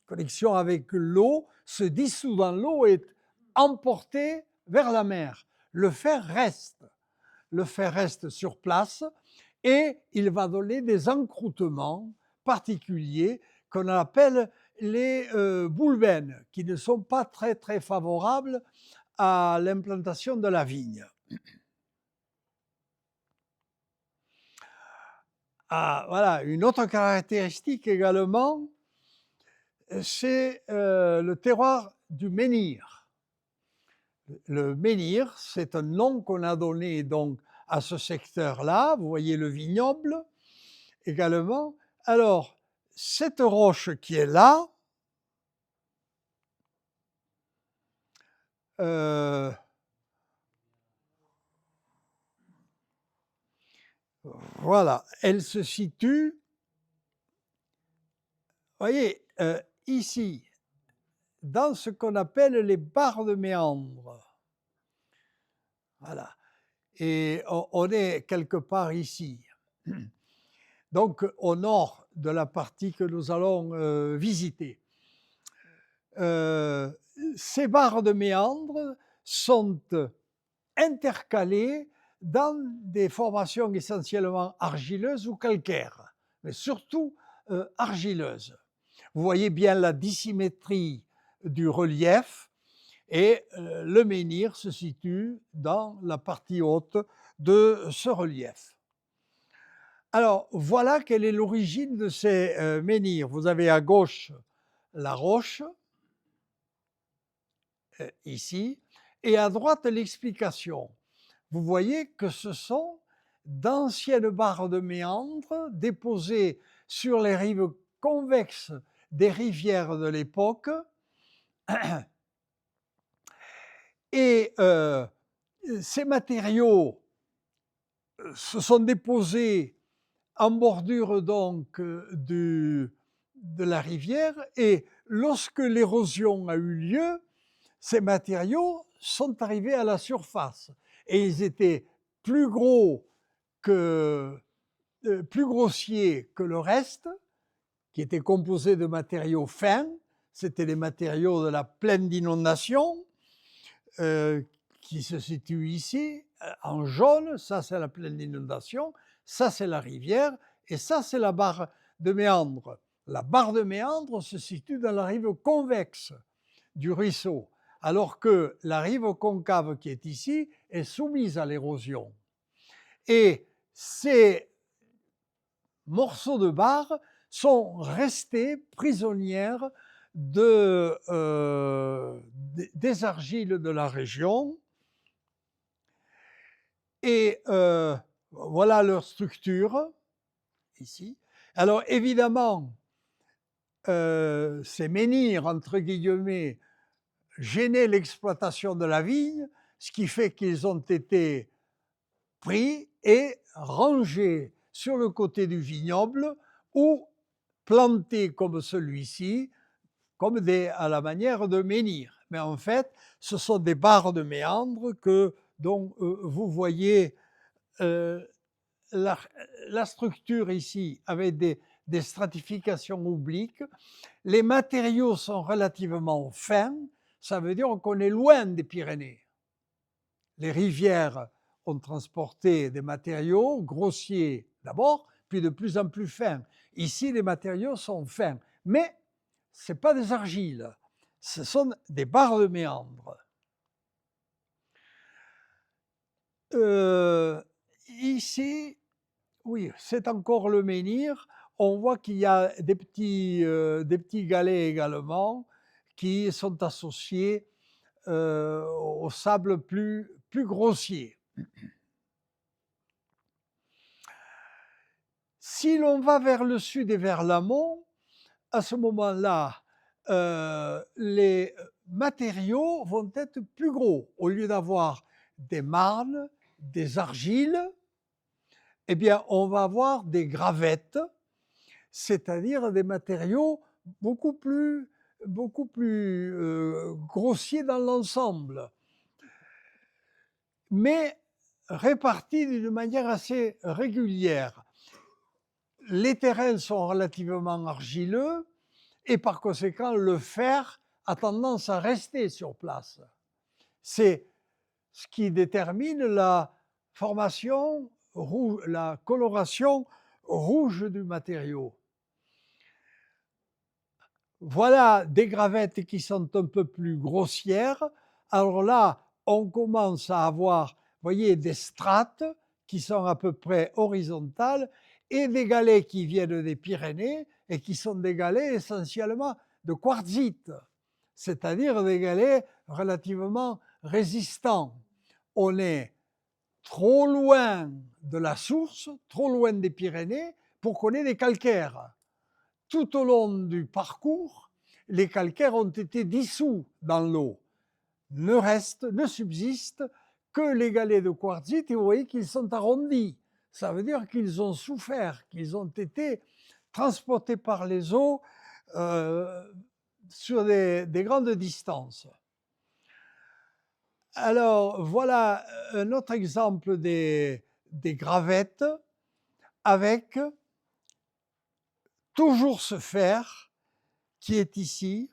connexion avec l'eau, se dissout dans l'eau et est emporté vers la mer. Le fer reste sur place et il va donner des encroûtements particuliers qu'on appelle les boulbènes, qui ne sont pas très très favorables à l'implantation de la vigne. Ah, voilà, une autre caractéristique également, c'est le terroir du menhir. Le menhir, c'est un nom qu'on a donné donc à ce secteur-là. Vous voyez le vignoble également. Alors, cette roche qui est là, Voilà, elle se situe, voyez, ici, dans ce qu'on appelle les barres de méandre. Voilà, et on est quelque part ici. Donc au nord de la partie que nous allons visiter. Ces barres de méandre sont intercalées dans des formations essentiellement argileuses ou calcaires, mais surtout argileuses. Vous voyez bien la dissymétrie du relief et le menhir se situe dans la partie haute de ce relief. Alors voilà quelle est l'origine de ces menhirs. Vous avez à gauche la roche, ici, et à droite l'explication. Vous voyez que ce sont d'anciennes barres de méandre déposées sur les rives convexes des rivières de l'époque et ces matériaux se sont déposés en bordure donc de la rivière et lorsque l'érosion a eu lieu, ces matériaux sont arrivés à la surface et ils étaient plus gros plus grossiers que le reste, qui était composé de matériaux fins. C'était les matériaux de la plaine d'inondation qui se situe ici, en jaune. Ça, c'est la plaine d'inondation. Ça, c'est la rivière. Et ça, c'est la barre de méandre. La barre de méandre se situe dans la rive convexe du ruisseau, alors que la rive concave qui est ici est soumise à l'érosion. Et ces morceaux de barre sont restés prisonnières des argiles de la région. Et voilà leur structure, ici. Alors évidemment, ces menhirs, entre guillemets, gênaient l'exploitation de la vigne, ce qui fait qu'ils ont été pris et rangés sur le côté du vignoble ou plantés comme celui-ci, comme à la manière de menhir. Mais en fait, ce sont des barres de méandre dont vous voyez la structure ici avec des stratifications obliques. Les matériaux sont relativement fins, ça veut dire qu'on est loin des Pyrénées. Les rivières ont transporté des matériaux grossiers d'abord, puis de plus en plus fins. Ici, les matériaux sont fins, mais ce n'est pas des argiles, ce sont des barres de méandre. Ici, oui, c'est encore le menhir. On voit qu'il y a des petits galets également qui sont associés au sable plus grossier. Si l'on va vers le sud et vers l'amont, à ce moment-là, les matériaux vont être plus gros. Au lieu d'avoir des marnes, des argiles, eh bien, on va avoir des gravettes, c'est-à-dire des matériaux beaucoup plus grossiers dans l'ensemble, mais répartis d'une manière assez régulière. Les terrains sont relativement argileux et par conséquent, le fer a tendance à rester sur place. C'est ce qui détermine la formation rouge, la coloration rouge du matériau. Voilà des gravettes qui sont un peu plus grossières. Alors là, on commence à avoir, vous voyez, des strates qui sont à peu près horizontales et des galets qui viennent des Pyrénées et qui sont des galets essentiellement de quartzite, c'est-à-dire des galets relativement résistants. On est trop loin de la source, trop loin des Pyrénées pour qu'on ait des calcaires. Tout au long du parcours, les calcaires ont été dissous dans l'eau. Ne subsistent que les galets de quartzite et vous voyez qu'ils sont arrondis. ça veut dire qu'ils ont souffert, qu'ils ont été transportés par les eaux sur des grandes distances. Alors, voilà un autre exemple des gravettes avec toujours ce fer qui est ici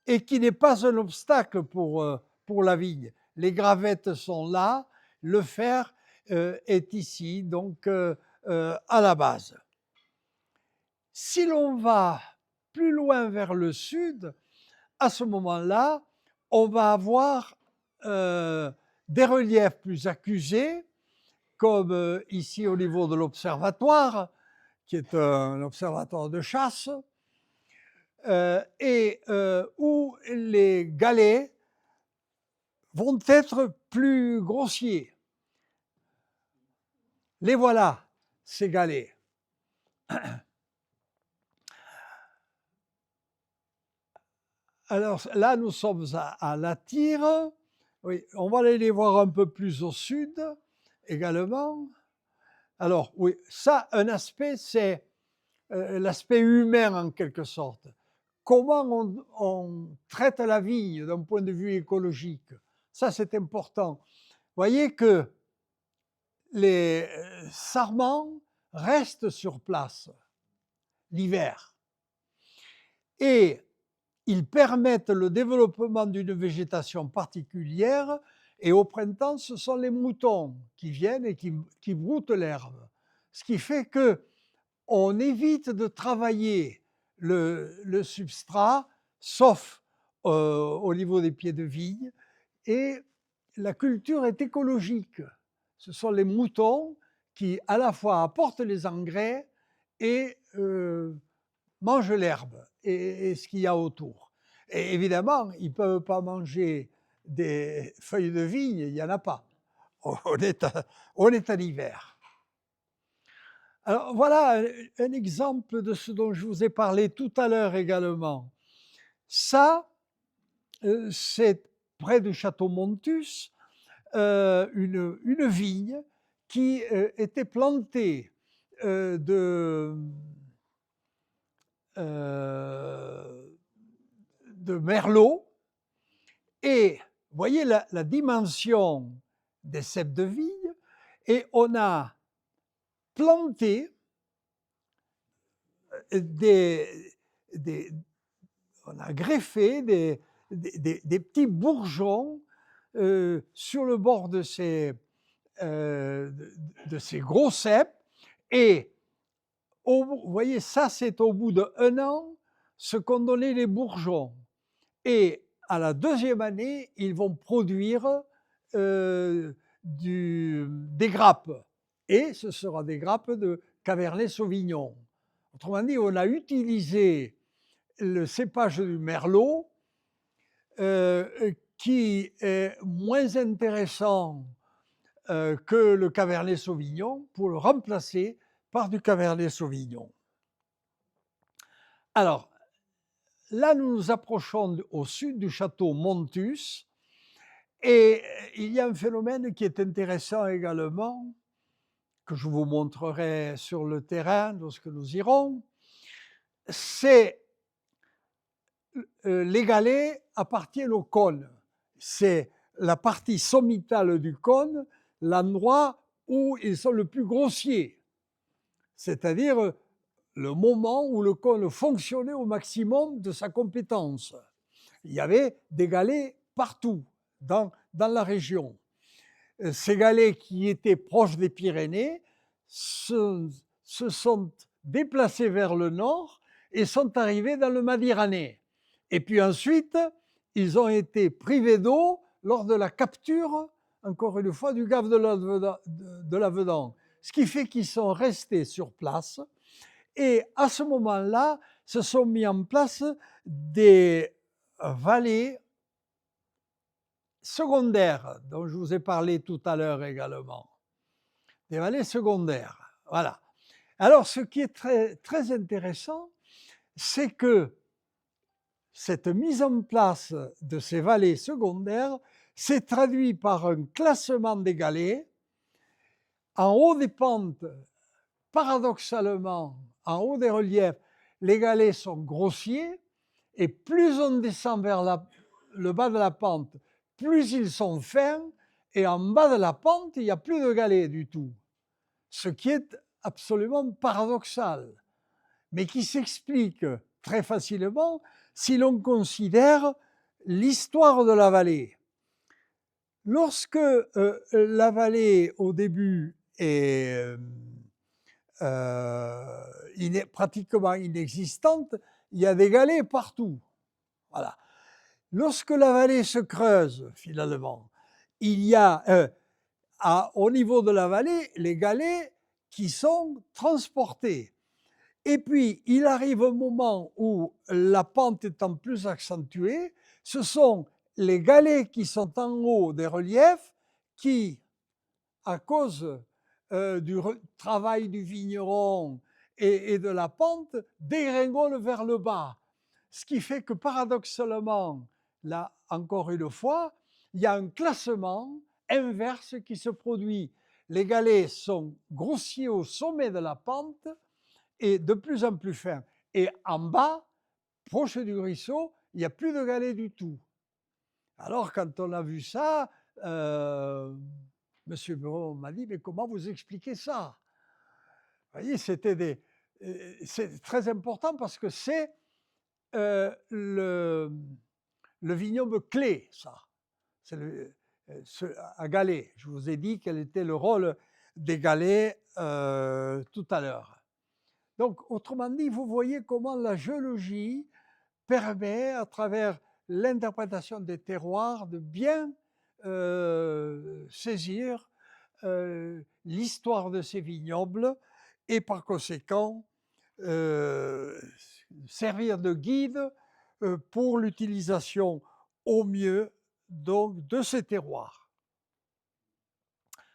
et qui n'est pas un obstacle pour la vigne. Les gravettes sont là, le fer est ici, donc à la base. Si l'on va plus loin vers le sud, à ce moment-là, on va avoir des reliefs plus accusés, comme ici au niveau de l'observatoire, qui est un observatoire de chasse, et où les galets vont être plus grossiers. Les voilà, ces galets. Alors là, nous sommes à La Tire. Oui, on va aller les voir un peu plus au sud également. Alors oui, ça, un aspect, c'est l'aspect humain en quelque sorte. Comment on traite la vigne d'un point de vue écologique. Ça, c'est important. Vous voyez que les sarments restent sur place l'hiver et ils permettent le développement d'une végétation particulière et au printemps, ce sont les moutons qui viennent et qui broutent l'herbe. Ce qui fait que on évite de travailler le substrat, sauf au niveau des pieds de vigne, et la culture est écologique. Ce sont les moutons qui à la fois apportent les engrais et mangent l'herbe et ce qu'il y a autour. Et évidemment, ils ne peuvent pas manger des feuilles de vigne, il n'y en a pas. On est à l'hiver. Alors voilà un exemple de ce dont je vous ai parlé tout à l'heure également. Ça, c'est près du château Montus, une vigne qui était plantée de merlot. Et vous voyez la dimension des ceps de vigne, et on a planté on a greffé des petits bourgeons sur le bord de ces gros ceps. Et vous voyez, ça c'est au bout d'1 an ce qu'ont donné les bourgeons. Et à la 2e année, ils vont produire des grappes. Et ce sera des grappes de Cabernet Sauvignon. Autrement dit, on a utilisé le cépage du merlot qui est moins intéressant que le Cabernet Sauvignon pour le remplacer par du Cabernet Sauvignon. Alors, là, nous nous approchons au sud du château Montus et il y a un phénomène qui est intéressant également, que je vous montrerai sur le terrain lorsque nous irons. C'est les galets appartiennent au cône. C'est la partie sommitale du cône, l'endroit où ils sont le plus grossiers, c'est-à-dire le moment où le cône fonctionnait au maximum de sa compétence. Il y avait des galets partout dans la région. Ces galets qui étaient proches des Pyrénées se sont déplacés vers le nord et sont arrivés dans le Madiranais. Et puis ensuite, ils ont été privés d'eau lors de la capture, encore une fois, du gave de l'Avedan. Ce qui fait qu'ils sont restés sur place. Et à ce moment-là, se sont mis en place des vallées secondaires, dont je vous ai parlé tout à l'heure également. Des vallées secondaires, voilà. Alors, ce qui est très, très intéressant, c'est que cette mise en place de ces vallées secondaires s'est traduite par un classement des galets En haut des pentes, paradoxalement, en haut des reliefs, les galets sont grossiers, et plus on descend vers le bas de la pente, plus ils sont fins, et en bas de la pente, il n'y a plus de galets du tout. Ce qui est absolument paradoxal, mais qui s'explique très facilement si l'on considère l'histoire de la vallée. Lorsque la vallée, au début, est pratiquement inexistante, il y a des galets partout. Voilà. Lorsque la vallée se creuse, finalement, il y a au niveau de la vallée les galets qui sont transportés. Et puis, il arrive un moment où la pente étant plus accentuée, ce sont les galets qui sont en haut des reliefs qui, à cause du travail du vigneron et de la pente, dégringolent vers le bas. Ce qui fait que paradoxalement, là encore une fois, il y a un classement inverse qui se produit. Les galets sont grossiers au sommet de la pente et de plus en plus fins. Et en bas, proche du ruisseau, il n'y a plus de galets du tout. Alors quand on a vu ça, Monsieur Bureau m'a dit, mais comment vous expliquez ça? Vous voyez, c'est très important parce que c'est le vignoble clé, ça. C'est à galets. Je vous ai dit quel était le rôle des galets tout à l'heure. Donc, autrement dit, vous voyez comment la géologie permet, à travers l'interprétation des terroirs, de bien saisir l'histoire de ces vignobles et par conséquent servir de guide pour l'utilisation au mieux donc de ces terroirs.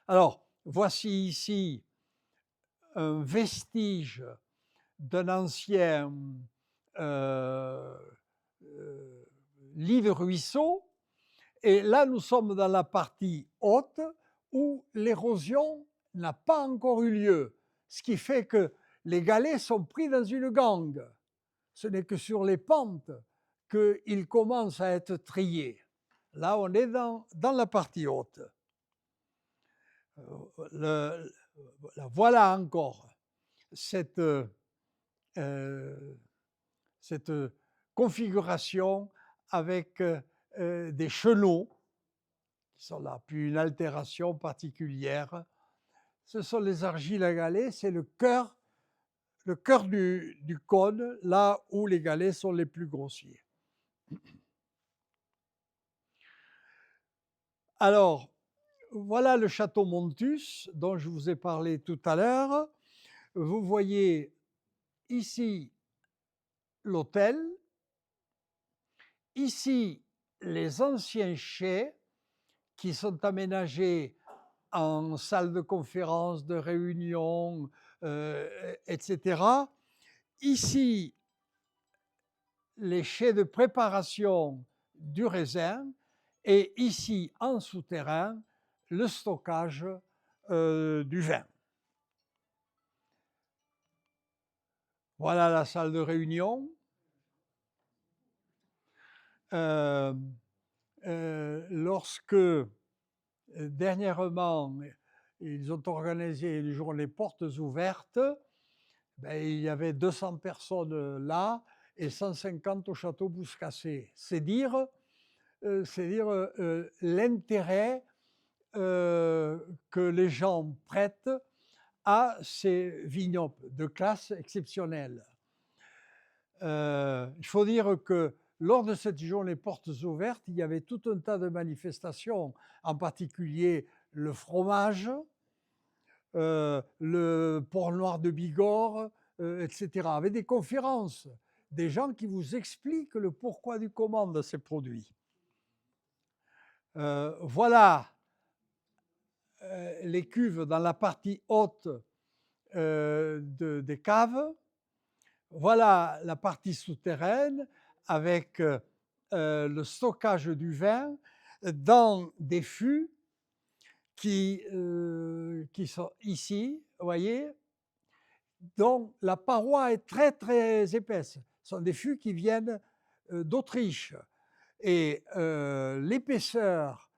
Alors, voici ici un vestige d'un ancien lit de ruisseau, et là nous sommes dans la partie haute où l'érosion n'a pas encore eu lieu, ce qui fait que les galets sont pris dans une gangue. Ce n'est que sur les pentes qu'ils commencent à être triés. Là, on est dans la partie haute. Voilà encore cette configuration avec des chenaux qui sont là, puis une altération particulière. Ce sont les argiles à galets, c'est le cœur du cône, là où les galets sont les plus grossiers. Alors, voilà le château Montus dont je vous ai parlé tout à l'heure. Vous voyez ici l'hôtel, ici les anciens chais qui sont aménagés en salle de conférence, de réunion, etc. Ici, les chais de préparation du raisin, et ici, en souterrain, le stockage du vin. Voilà la salle de réunion. Lorsque dernièrement ils ont organisé une journée portes ouvertes, il y avait 200 personnes là et 150 au château Bouscassé. C'est dire l'intérêt que les gens prêtent à ces vignobles de classe exceptionnelle. Il faut dire que lors de cette journée portes ouvertes, il y avait tout un tas de manifestations, en particulier le fromage, le port noir de Bigorre, etc. Avec des conférences, des gens qui vous expliquent le pourquoi du comment de ces produits. Voilà les cuves dans la partie haute des caves. Voilà la partie souterraine avec le stockage du vin dans des fûts qui sont ici, vous voyez. Donc la paroi est très très épaisse. Ce sont des fûts qui viennent d'Autriche. Et l'épaisseur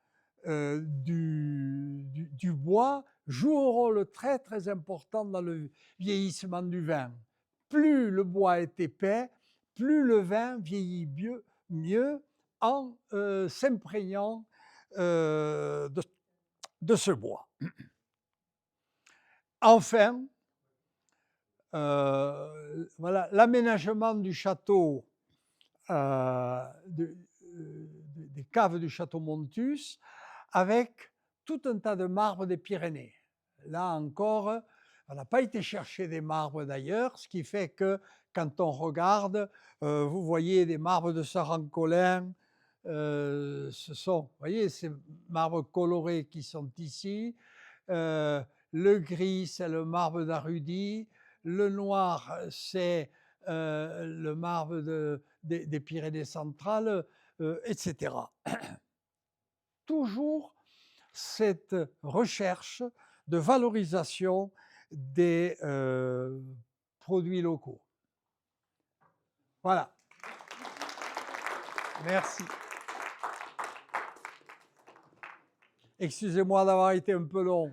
du bois joue un rôle très très important dans le vieillissement du vin. Plus le bois est épais, plus le vin vieillit mieux en s'imprégnant de ce bois. Enfin, voilà, l'aménagement du château, des caves du château Montus, avec tout un tas de marbres des Pyrénées. Là encore, on n'a pas été chercher des marbres d'ailleurs, ce qui fait que quand on regarde, vous voyez des marbres de Saran-Colin, ce sont, vous voyez, ces marbres colorés qui sont ici. Le gris, c'est le marbre d'Arudi. Le noir, c'est le marbre des Pyrénées centrales, etc. Toujours cette recherche de valorisation des produits locaux. Voilà. Merci. Excusez-moi d'avoir été un peu long.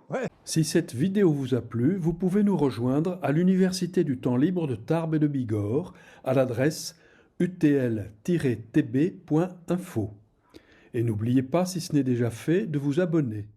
Ouais. Si cette vidéo vous a plu, vous pouvez nous rejoindre à l'Université du temps libre de Tarbes et de Bigorre à l'adresse utl-tb.info. Et n'oubliez pas, si ce n'est déjà fait, de vous abonner.